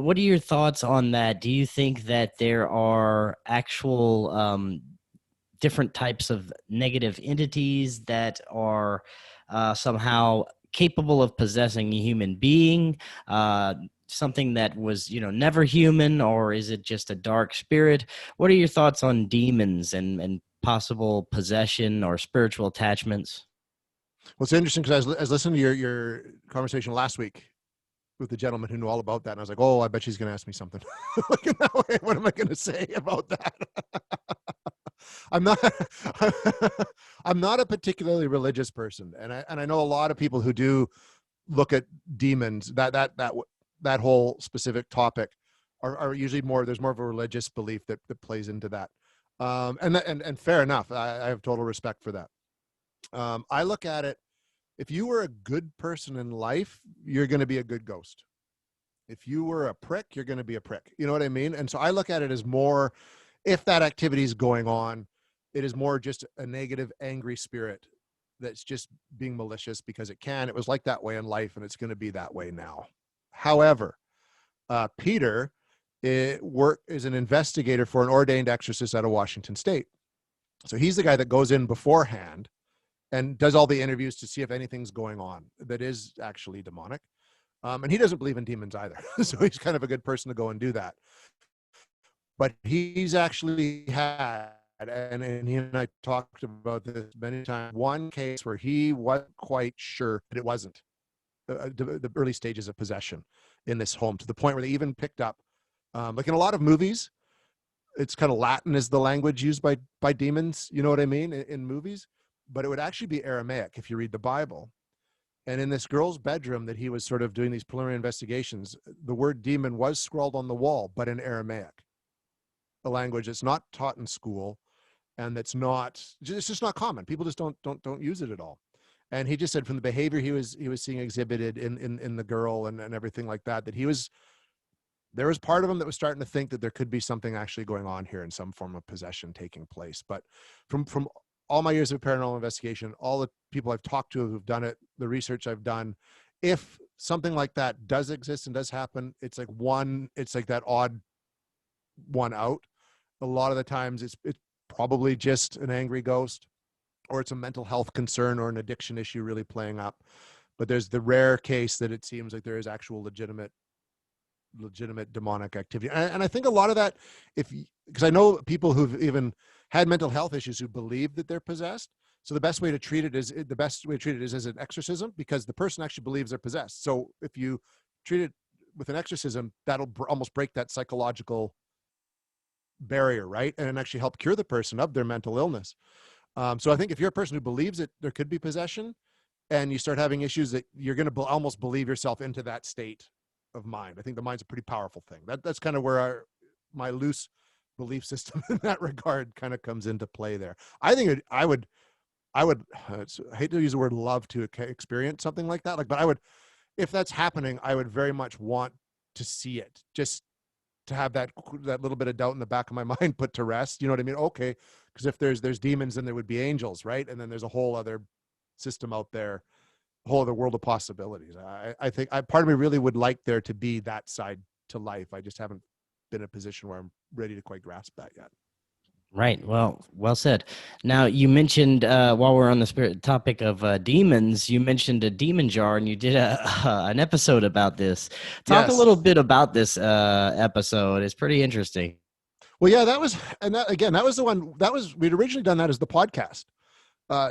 what are your thoughts on that? Do you think that there are actual different types of negative entities that are somehow capable of possessing a human being, something that was, never human, or is it just a dark spirit? What are your thoughts on demons and possible possession or spiritual attachments? Well, it's interesting because I was listening to your conversation last week with the gentleman who knew all about that, and I was like, oh, I bet she's going to ask me something. Like in that way, what am I going to say about that? I'm not I'm not a particularly religious person, and I know a lot of people who do look at demons, that whole specific topic are usually more, there's more of a religious belief that plays into that. And fair enough. I have total respect for that. I look at it, if you were a good person in life, you're going to be a good ghost. If you were a prick, you're going to be a prick. You know what I mean? And so I look at it as more, if that activity is going on, it is more just a negative, angry spirit that's just being malicious because it can. It was like that way in life, and it's going to be that way now. However, Peter is an investigator for an ordained exorcist out of Washington State. So he's the guy that goes in beforehand and does all the interviews to see if anything's going on that is actually demonic. And he doesn't believe in demons either. So he's kind of a good person to go and do that. But he's actually had, and he and I talked about this many times, one case where he wasn't quite sure that it wasn't the early stages of possession in this home, to the point where they even picked up, like in a lot of movies, it's kind of Latin is the language used by demons. You know what I mean? In movies, but it would actually be Aramaic if you read the Bible. And in this girl's bedroom that he was sort of doing these preliminary investigations, the word demon was scrawled on the wall, but in Aramaic, a language that's not taught in school, and it's just not common. People just don't use it at all. And he just said from the behavior he was seeing exhibited in the girl and everything like that, that there was part of him that was starting to think that there could be something actually going on here, in some form of possession taking place. But from all my years of paranormal investigation, all the people I've talked to who've done it, the research I've done, if something like that does exist and does happen, it's like that odd one out. A lot of the times it's probably just an angry ghost, or it's a mental health concern or an addiction issue really playing up. But there's the rare case that it seems like there is actual legitimate legitimate demonic activity. And I think a lot of that, because I know people who've even had mental health issues who believe that they're possessed. So the best way to treat it is as an exorcism, because the person actually believes they're possessed. So if you treat it with an exorcism, that'll almost break that psychological barrier, right? And actually help cure the person of their mental illness. So I think if you're a person who believes that there could be possession, and you start having issues, that you're going to almost believe yourself into that state of mind. I think the mind's a pretty powerful thing. That's kind of where my loose belief system in that regard kind of comes into play there. I think I would I hate to use the word love to experience something like that. Like, but I would, if that's happening, I would very much want to see it, just to have that little bit of doubt in the back of my mind put to rest. You know what I mean? Okay, because if there's demons, then there would be angels, right? And then there's a whole other system out there, a whole other world of possibilities. I think part of me really would like there to be that side to life. I just haven't been in a position where I'm ready to quite grasp that yet. Right. Well said. Now, you mentioned while we're on the spirit topic of demons, you mentioned a demon jar, and you did an episode about this. Talk a Yes. little bit about this episode. It's pretty interesting. Well, yeah, that was, and that again, that was the one we'd originally done that as the podcast.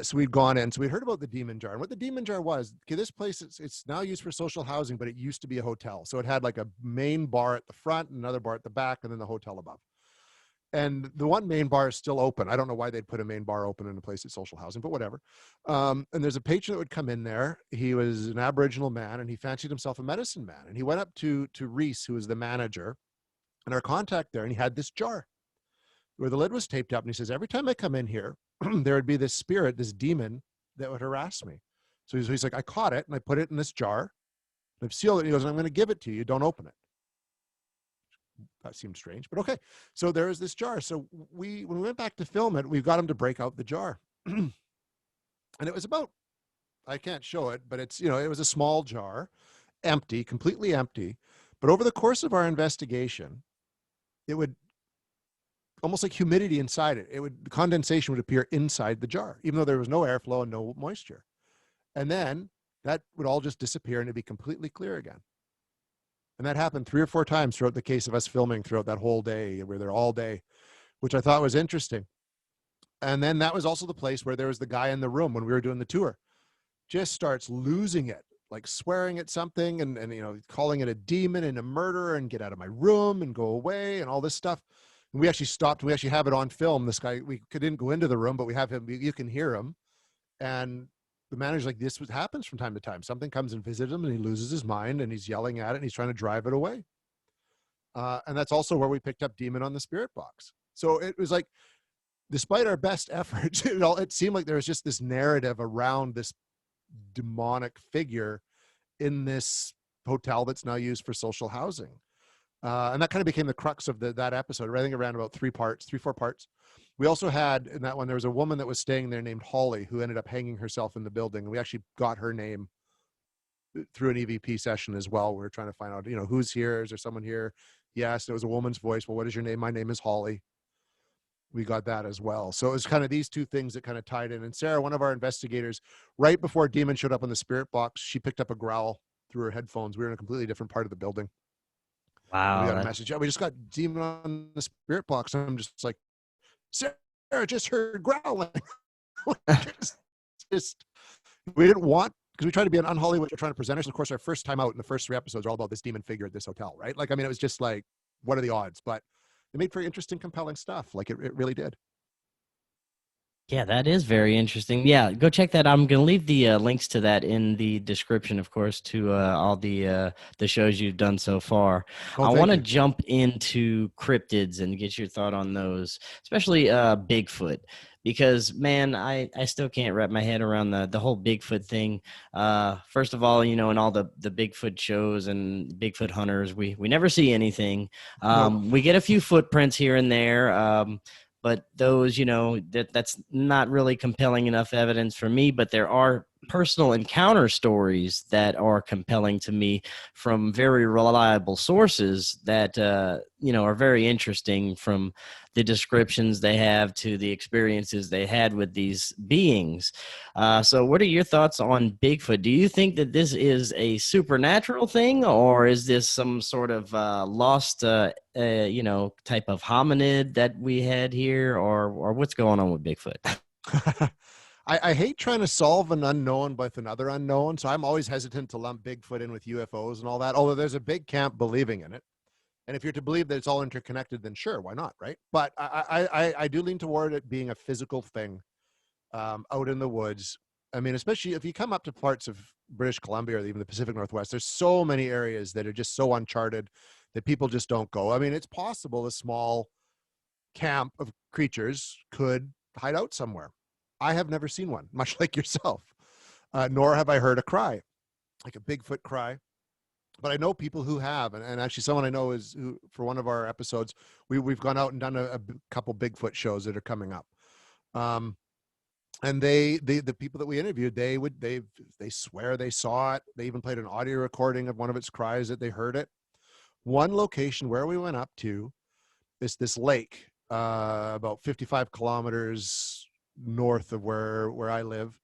So we'd gone in, so we'd heard about the demon jar, and what the demon jar was. Okay, this place, it's now used for social housing, but it used to be a hotel. So it had like a main bar at the front, another bar at the back, and then the hotel above. And the one main bar is still open. I don't know why they'd put a main bar open in a place that's social housing, but whatever. And there's a patron that would come in there. He was an Aboriginal man, and he fancied himself a medicine man. And he went up to Reese, who was the manager, and our contact there, and he had this jar where the lid was taped up. And he says, every time I come in here, there would be this spirit, this demon that would harass me. So he's like, I caught it, and I put it in this jar. I've sealed it. And he goes, I'm going to give it to you. Don't open it. That seemed strange, but okay. So there is this jar. So when we went back to film it, we got him to break out the jar. And it was about, I can't show it, but it's, it was a small jar, empty, completely empty. But over the course of our investigation, it would, almost like humidity inside it, condensation would appear inside the jar, even though there was no airflow and no moisture. And then that would all just disappear, and it'd be completely clear again. And that happened 3 or 4 times throughout the case of us filming throughout that whole day. We were there all day, which I thought was interesting. And then that was also the place where there was the guy in the room when we were doing the tour, just starts losing it, like swearing at something and calling it a demon and a murderer and get out of my room and go away and all this stuff. And we actually stopped. We actually have it on film. This guy, we didn't go into the room, but we have him. You can hear him. And the manager's like, this happens from time to time. Something comes and visits him, and he loses his mind, and he's yelling at it, and he's trying to drive it away. And that's also where we picked up Demon on the Spirit Box. So it was like, despite our best efforts, it seemed like there was just this narrative around this demonic figure in this hotel that's now used for social housing. And that kind of became the crux of that episode. I think around about 3, 4 parts. We also had, in that one, there was a woman that was staying there named Holly, who ended up hanging herself in the building. And we actually got her name through an EVP session as well. We were trying to find out, who's here? Is there someone here? Yes, it was a woman's voice. Well, what is your name? My name is Holly. We got that as well. So it was kind of these 2 things that kind of tied in. And Sarah, one of our investigators, right before Demon showed up on the Spirit Box, she picked up a growl through her headphones. We were in a completely different part of the building. Wow. We got a message. Yeah, we just got Demon on the Spirit Box. And I'm just like, Sarah just heard growling. just we didn't want, because we tried to be an un-Hollywood, we're trying to present us. Of course, our first time out in the first 3 episodes are all about this demon figure at this hotel, right? Like, I mean, it was just like, what are the odds? But it made very interesting, compelling stuff. Like, it really did. Yeah, that is very interesting. Yeah, go check that out. I'm going to leave the links to that in the description, of course, to all the shows you've done so far. I want to jump into cryptids and get your thought on those, especially Bigfoot, because, man, I still can't wrap my head around the whole Bigfoot thing. First of all, in all the Bigfoot shows and Bigfoot hunters, we never see anything. Nope. We get a few footprints here and there. But those, that's not really compelling enough evidence for me. But there are personal encounter stories that are compelling to me from very reliable sources that are very interesting, from the descriptions they have to the experiences they had with these beings. So what are your thoughts on Bigfoot? Do you think that this is a supernatural thing, or is this some sort of lost type of hominid that we had here, or what's going on with Bigfoot? I hate trying to solve an unknown with another unknown, so I'm always hesitant to lump Bigfoot in with UFOs and all that, although there's a big camp believing in it. And if you're to believe that it's all interconnected, then sure, why not, right? But I do lean toward it being a physical thing out in the woods. I mean, especially if you come up to parts of British Columbia or even the Pacific Northwest, there's so many areas that are just so uncharted that people just don't go. I mean, it's possible a small camp of creatures could hide out somewhere. I have never seen one, much like yourself, nor have I heard a cry, like a Bigfoot cry. But I know people who have, and actually someone I know is who, for one of our episodes, we've gone out and done a couple Bigfoot shows that are coming up. And the people that we interviewed, they swear they saw it. They even played an audio recording of one of its cries that they heard it. One location where we went up to is this lake, about 55 kilometers north of where I live,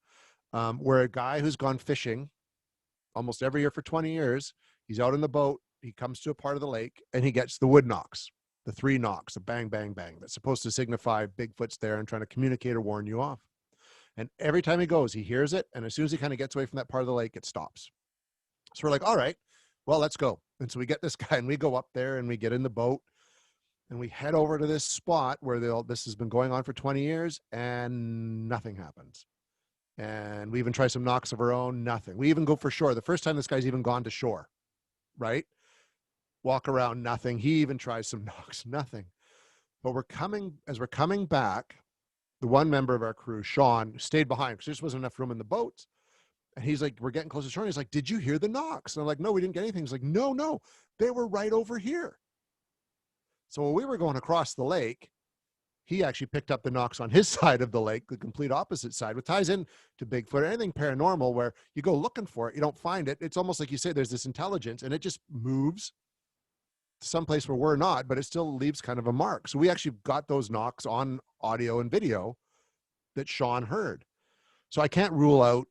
where a guy who's gone fishing almost every year for 20 years, he's out in the boat, he comes to a part of the lake and he gets the wood knocks, the 3 knocks, the bang, bang, bang, that's supposed to signify Bigfoot's there and trying to communicate or warn you off. And every time he goes, he hears it. And as soon as he kind of gets away from that part of the lake, it stops. So we're like, all right, well, let's go. And so we get this guy and we go up there and we get in the boat and we head over to this spot where this has been going on for 20 years and nothing happens. And we even try some knocks of our own, nothing. We even go for shore. The first time this guy's even gone to shore, right? Walk around, nothing. He even tries some knocks, nothing. But as we're coming back, the one member of our crew, Sean, stayed behind because there just wasn't enough room in the boats. And he's like, we're getting close to shore. And he's like, did you hear the knocks? And I'm like, no, we didn't get anything. He's like, no, they were right over here. So when we were going across the lake, he actually picked up the knocks on his side of the lake, the complete opposite side, which ties in to Bigfoot or anything paranormal where you go looking for it, you don't find it. It's almost like you say there's this intelligence and it just moves to someplace where we're not, but it still leaves kind of a mark. So we actually got those knocks on audio and video that Sean heard. So I can't rule out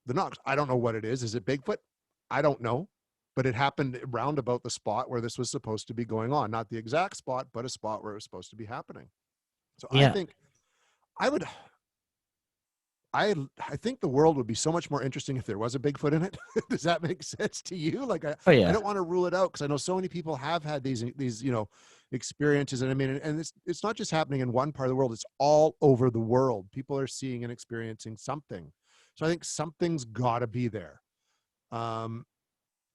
the knocks. I don't know what it is. Is it Bigfoot? I don't know. But it happened round about the spot where this was supposed to be going on. Not the exact spot, but a spot where it was supposed to be happening. So yeah. I think the world would be so much more interesting if there was a Bigfoot in it. Does that make sense to you? Like, I don't want to rule it out because I know so many people have had these experiences. And I mean, and it's not just happening in one part of the world. It's all over the world. People are seeing and experiencing something. So I think something's got to be there.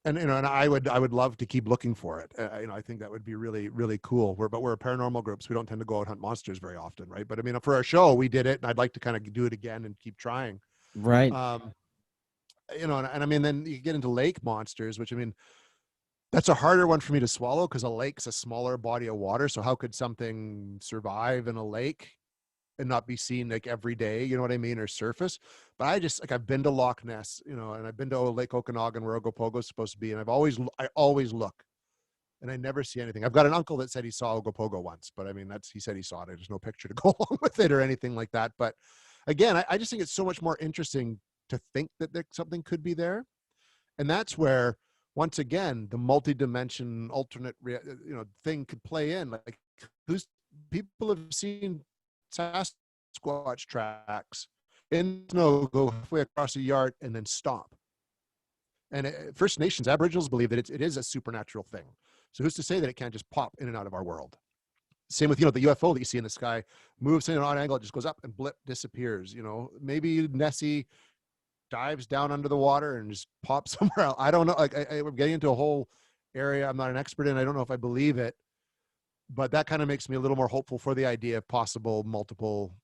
And I would love to keep looking for it. I think that would be really, really cool. But we're a paranormal group, so we don't tend to go out and hunt monsters very often, right? But I mean, for our show, we did it, and I'd like to kind of do it again and keep trying. Right. And I mean, then you get into lake monsters, which I mean, that's a harder one for me to swallow because a lake's a smaller body of water. So how could something survive in a lake and not be seen like every day, you know what I mean, or surface? But I've been to Loch Ness, and I've been to Lake Okanagan where Ogopogo is supposed to be, and I always look, and I never see anything. I've got an uncle that said he saw Ogopogo once, but I mean, he said he saw it. There's no picture to go along with it or anything like that. But again, I just think it's so much more interesting to think that something could be there, and that's where once again the multi-dimension alternate thing could play in. Like, people have seen Sasquatch tracks in snow go halfway across a yard and then stop. And First Nations Aboriginals believe that it is a supernatural thing. So who's to say that it can't just pop in and out of our world? Same with the UFO that you see in the sky, moves in an odd angle, it just goes up and blip, disappears. Maybe Nessie dives down under the water and just pops somewhere else. I don't know. Like, we're getting into a whole area I'm not an expert in. I don't know if I believe it. But that kind of makes me a little more hopeful for the idea of possible multiple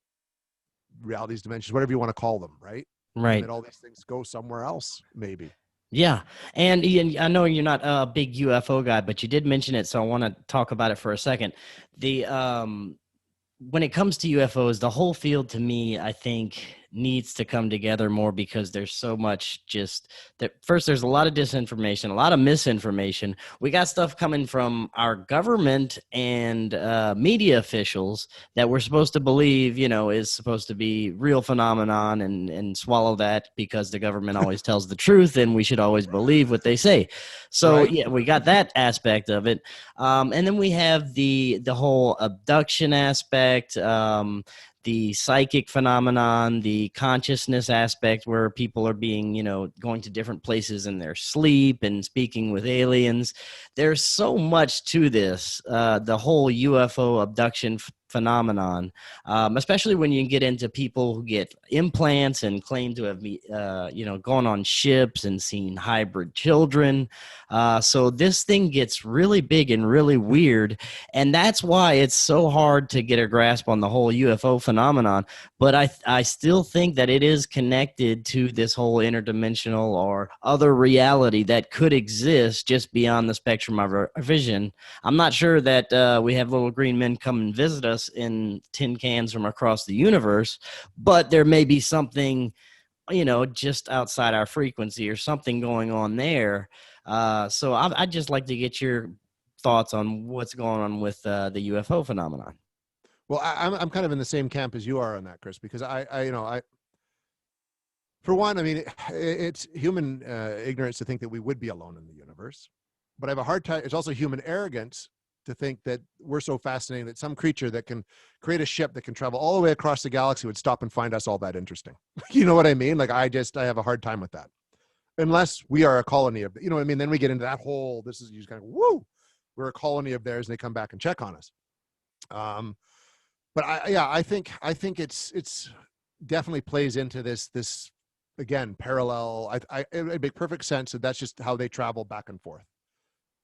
realities, dimensions, whatever you want to call them, right? Right. And that all these things go somewhere else, maybe. Yeah. And Ian, I know you're not a big UFO guy, but you did mention it, so I want to talk about it for a second. When it comes to UFOs, the whole field to me, I think, needs to come together more, because there's so much just that. First, there's a lot of disinformation, a lot of misinformation. We got stuff coming from our government and media officials that we're supposed to believe, is supposed to be real phenomenon, and swallow that because the government always tells the truth and we should always believe what they say. So Right. yeah, we got that aspect of it. And then we have the whole abduction aspect, the psychic phenomenon, the consciousness aspect, where people are being, going to different places in their sleep and speaking with aliens. There's so much to this, the whole UFO abduction phenomenon, especially when you get into people who get implants and claim to have, gone on ships and seen hybrid children. So this thing gets really big and really weird. And that's why it's so hard to get a grasp on the whole UFO phenomenon. But I still think that it is connected to this whole interdimensional or other reality that could exist just beyond the spectrum of our vision. I'm not sure that we have little green men come and visit us in tin cans from across the universe, but there may be something, just outside our frequency or something going on there. So I'd just like to get your thoughts on what's going on with the UFO phenomenon. Well, I'm kind of in the same camp as you are on that, Chris, because for one, I mean, it's human ignorance to think that we would be alone in the universe, but I have a hard time. It's also human arrogance to think that we're so fascinating that some creature that can create a ship that can travel all the way across the galaxy would stop and find us all that interesting. You know what I mean? Like, I have a hard time with that. Unless we are a colony of, you know what I mean? Then we get into that whole, this is, you just kind of, woo, we're a colony of theirs and they come back and check on us. But I think it's definitely plays into this again, parallel. It make perfect sense that that's just how they travel back and forth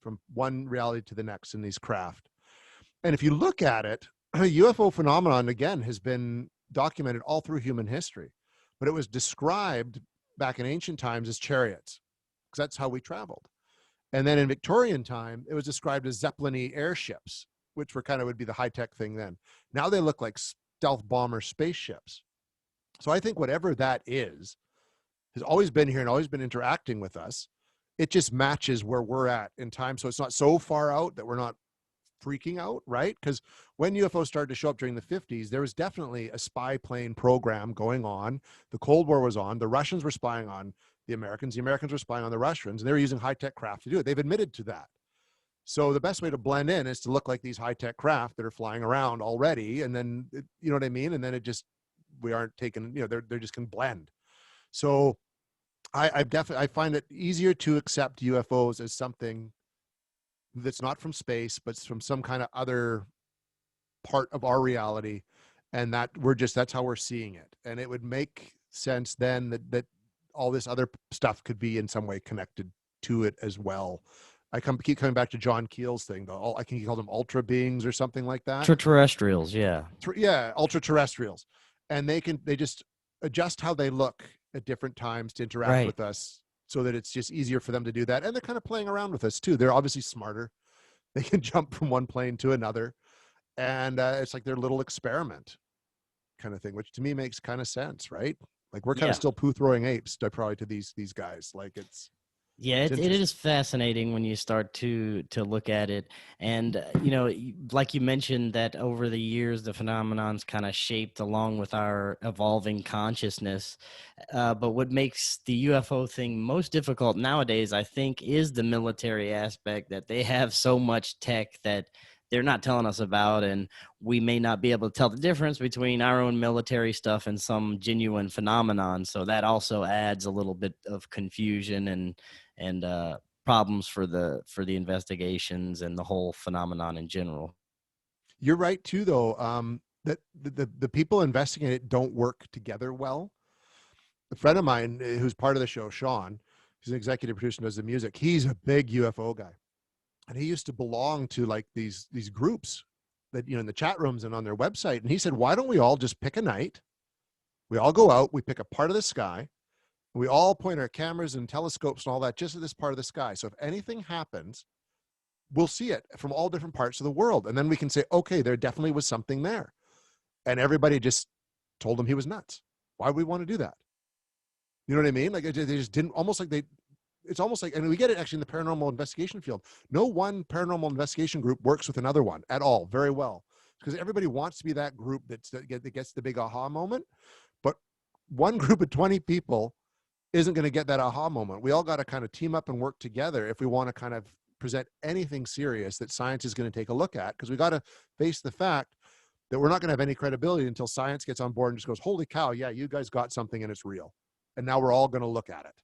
from one reality to the next in these craft. And if you look at it, UFO phenomenon, again, has been documented all through human history, but it was described back in ancient times as chariots, because that's how we traveled. And then in Victorian time, it was described as Zeppelin-y airships, which would be the high-tech thing then. Now they look like stealth bomber spaceships. So I think whatever that is has always been here and always been interacting with us. It just matches where we're at in time. So it's not so far out that we're not freaking out, right? Because when UFOs started to show up during the 50s, there was definitely a spy plane program going on. The Cold War was on. The Russians were spying on the Americans. The Americans were spying on the Russians, and they were using high-tech craft to do it. They've admitted to that. So the best way to blend in is to look like these high-tech craft that are flying around already, and then, you know what I mean? And then we aren't taking, they're just can blend. So I find it easier to accept UFOs as something that's not from space, but from some kind of other part of our reality, and that that's how we're seeing it. And it would make sense then that all this other stuff could be in some way connected to it as well. I keep coming back to John Keel's thing, though. I think he called them ultra beings or something like that. Extraterrestrials, yeah. Yeah, ultra terrestrials. And they just adjust how they look at different times to interact with us, so that it's just easier for them to do that. And they're kind of playing around with us too. They're obviously smarter. They can jump from one plane to another. And it's like their little experiment kind of thing, which to me makes kind of sense, right? Like, we're kind of still poo-throwing apes probably to these guys. Like, it is fascinating when you start to look at it. And, like you mentioned, that over the years, the phenomenon's kind of shaped along with our evolving consciousness. But what makes the UFO thing most difficult nowadays, I think, is the military aspect, that they have so much tech that they're not telling us about, and we may not be able to tell the difference between our own military stuff and some genuine phenomenon. So that also adds a little bit of confusion and problems for the investigations and the whole phenomenon in general. You're right too, though, that the people investigating it don't work together well. A friend of mine who's part of the show, Sean, he's an executive producer and does the music. He's a big UFO guy. And he used to belong to like these groups that, in the chat rooms and on their website. And he said, why don't we all just pick a night? We all go out, we pick a part of the sky, we all point our cameras and telescopes and all that just at this part of the sky. So if anything happens, we'll see it from all different parts of the world. And then we can say, okay, there definitely was something there. And everybody just told him he was nuts. Why would we want to do that? You know what I mean? Like, they just didn't, almost like it's almost like, and we get it actually in the paranormal investigation field. No one paranormal investigation group works with another one at all very well, because everybody wants to be that group that gets the big aha moment. But one group of 20 people isn't going to get that aha moment. We all got to kind of team up and work together if we want to kind of present anything serious that science is going to take a look at, because we got to face the fact that we're not going to have any credibility until science gets on board and just goes, holy cow, yeah, you guys got something and it's real. And now we're all going to look at it.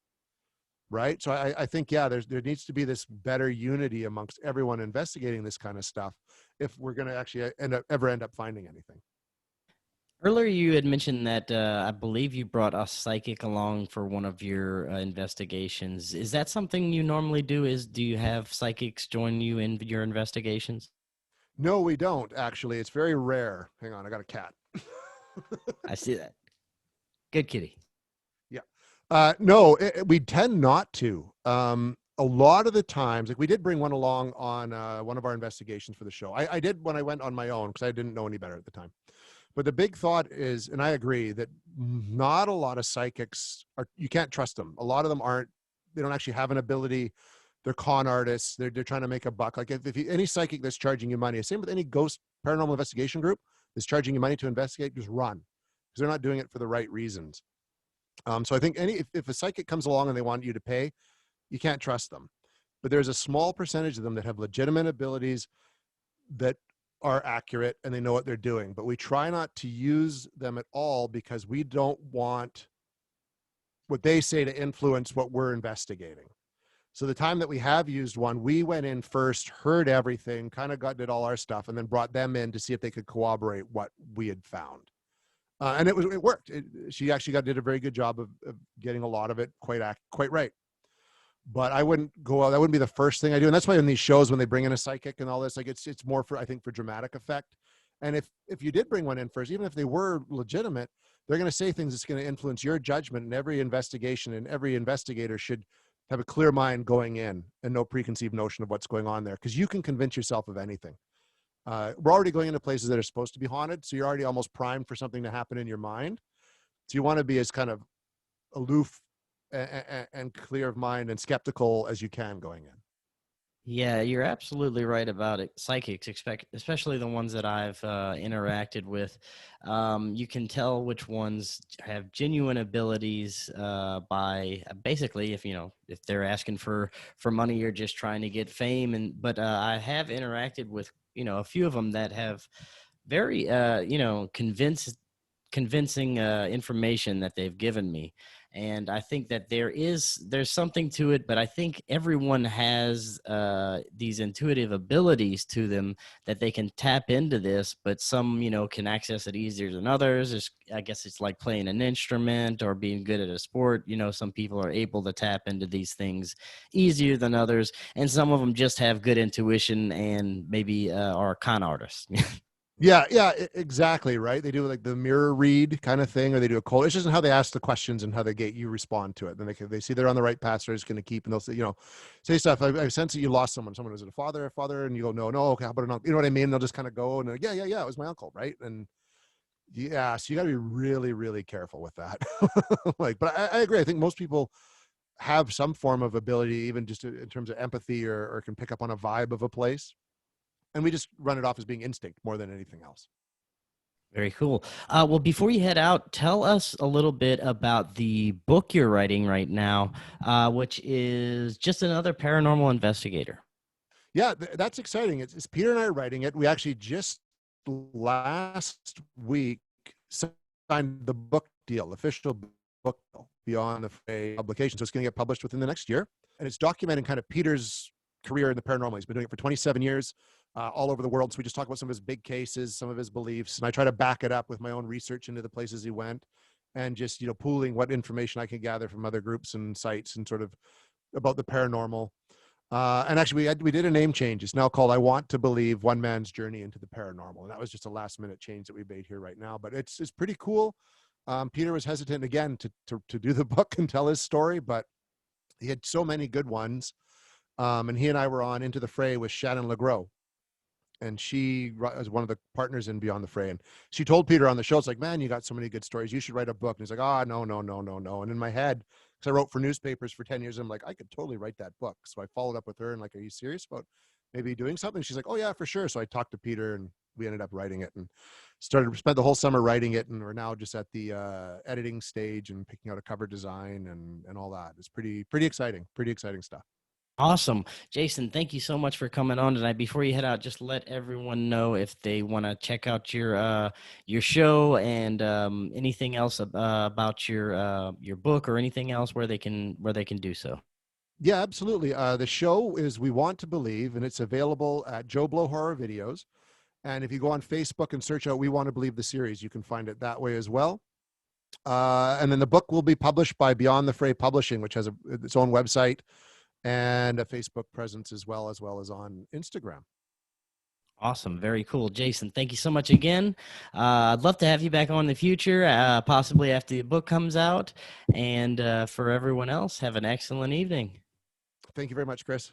Right. So I think, yeah, there needs to be this better unity amongst everyone investigating this kind of stuff if we're going to actually ever end up finding anything. Earlier, you had mentioned that I believe you brought a psychic along for one of your investigations. Is that something you normally do? Do you have psychics join you in your investigations? No, we don't actually. It's very rare. Hang on, I got a cat. I see that. Good kitty. Yeah. No, we tend not to. A lot of the times, like we did bring one along on one of our investigations for the show. I did when I went on my own because I didn't know any better at the time. But the big thought is, and I agree, that not a lot of psychics you can't trust them. A lot of them they don't actually have an ability. They're con artists. They're trying to make a buck. Like any psychic that's charging you money, same with any ghost paranormal investigation group that's charging you money to investigate, just run, because they're not doing it for the right reasons. So I think if a psychic comes along and they want you to pay, you can't trust them. But there's a small percentage of them that have legitimate abilities that are accurate and they know what they're doing. But we try not to use them at all because we don't want what they say to influence what we're investigating. So the time that we have used one, we went in first, heard everything, kind of did all our stuff, and then brought them in to see if they could corroborate what we had found. And it worked. She actually did a very good job of getting a lot of it quite right. But I wouldn't go out. That wouldn't be the first thing I do. And that's why in these shows, when they bring in a psychic and all this, like it's more for, I think, for dramatic effect. And if you did bring one in first, even if they were legitimate, they're going to say things that's going to influence your judgment. And every investigation and every investigator should have a clear mind going in and no preconceived notion of what's going on there, because you can convince yourself of anything. We're already going into places that are supposed to be haunted, so you're already almost primed for something to happen in your mind. So you want to be as kind of aloof and clear of mind and skeptical as you can going in. Yeah, you're absolutely right about it. Psychics, especially the ones that I've interacted with, you can tell which ones have genuine abilities by basically if they're asking for money or just trying to get fame. But I have interacted with a few of them that have very convincing information that they've given me. And I think that there's something to it, but I think everyone has these intuitive abilities to them that they can tap into this, but some can access it easier than others. I guess it's like playing an instrument or being good at a sport. Some people are able to tap into these things easier than others, and some of them just have good intuition and maybe are con artists. Yeah, exactly, right. They do like the mirror read kind of thing, or they do a cold. It's just how they ask the questions and how they get you respond to it. Then they see they're on the right path, so they're just going to keep, and they'll say, say stuff. I sense that you lost someone. Someone, was it a father, and you go, no, okay, how about an uncle? You know what I mean? They'll just kind of go and yeah, it was my uncle, right? And yeah, so you got to be really, really careful with that. But I agree. I think most people have some form of ability, even just in terms of empathy, or can pick up on a vibe of a place. And we just run it off as being instinct more than anything else. Very cool. Well, before you head out, tell us a little bit about the book you're writing right now, which is just another paranormal investigator. Yeah, that's exciting. It's Peter and I writing it. We actually just last week signed the book deal, official book deal, beyond the Fray publication. So it's going to get published within the next year. And it's documenting kind of Peter's career in the paranormal. He's been doing it for 27 years. All over the world. So we just talk about some of his big cases, some of his beliefs, and I try to back it up with my own research into the places he went, and just pooling what information I can gather from other groups and sites and sort of about the paranormal. And actually, we did a name change. It's now called "I Want to Believe: One Man's Journey into the Paranormal," and that was just a last minute change that we made here right now. But it's pretty cool. Peter was hesitant again to do the book and tell his story, but he had so many good ones. And he and I were on Into the Fray with Shannon LeGros. and she was one of the partners in Beyond the Fray. And she told Peter on the show, it's like, man, you got so many good stories. You should write a book. And he's like, oh, no, no, no, no, no. And in my head, because I wrote for newspapers for 10 years, I'm like, I could totally write that book. So I followed up with her and like, are you serious about maybe doing something? She's like, oh yeah, for sure. So I talked to Peter and we ended up writing it and spent the whole summer writing it. And we're now just at the editing stage and picking out a cover design and all that. It's pretty exciting stuff. Awesome. Jason, thank you so much for coming on tonight. Before you head out, just let everyone know if they want to check out your show and anything else about your book or anything else where they can do so. Yeah, absolutely. The show is We Want to Believe, and it's available at Joe Blow Horror Videos. And if you go on Facebook and search out We Want to Believe the series, you can find it that way as well. And then the book will be published by Beyond the Fray Publishing, which has its own website and a Facebook presence as well as on Instagram. Awesome. Very cool. Jason, thank you so much again. I'd love to have you back on in the future, possibly after the book comes out. And for everyone else, have an excellent evening. Thank you very much, Chris.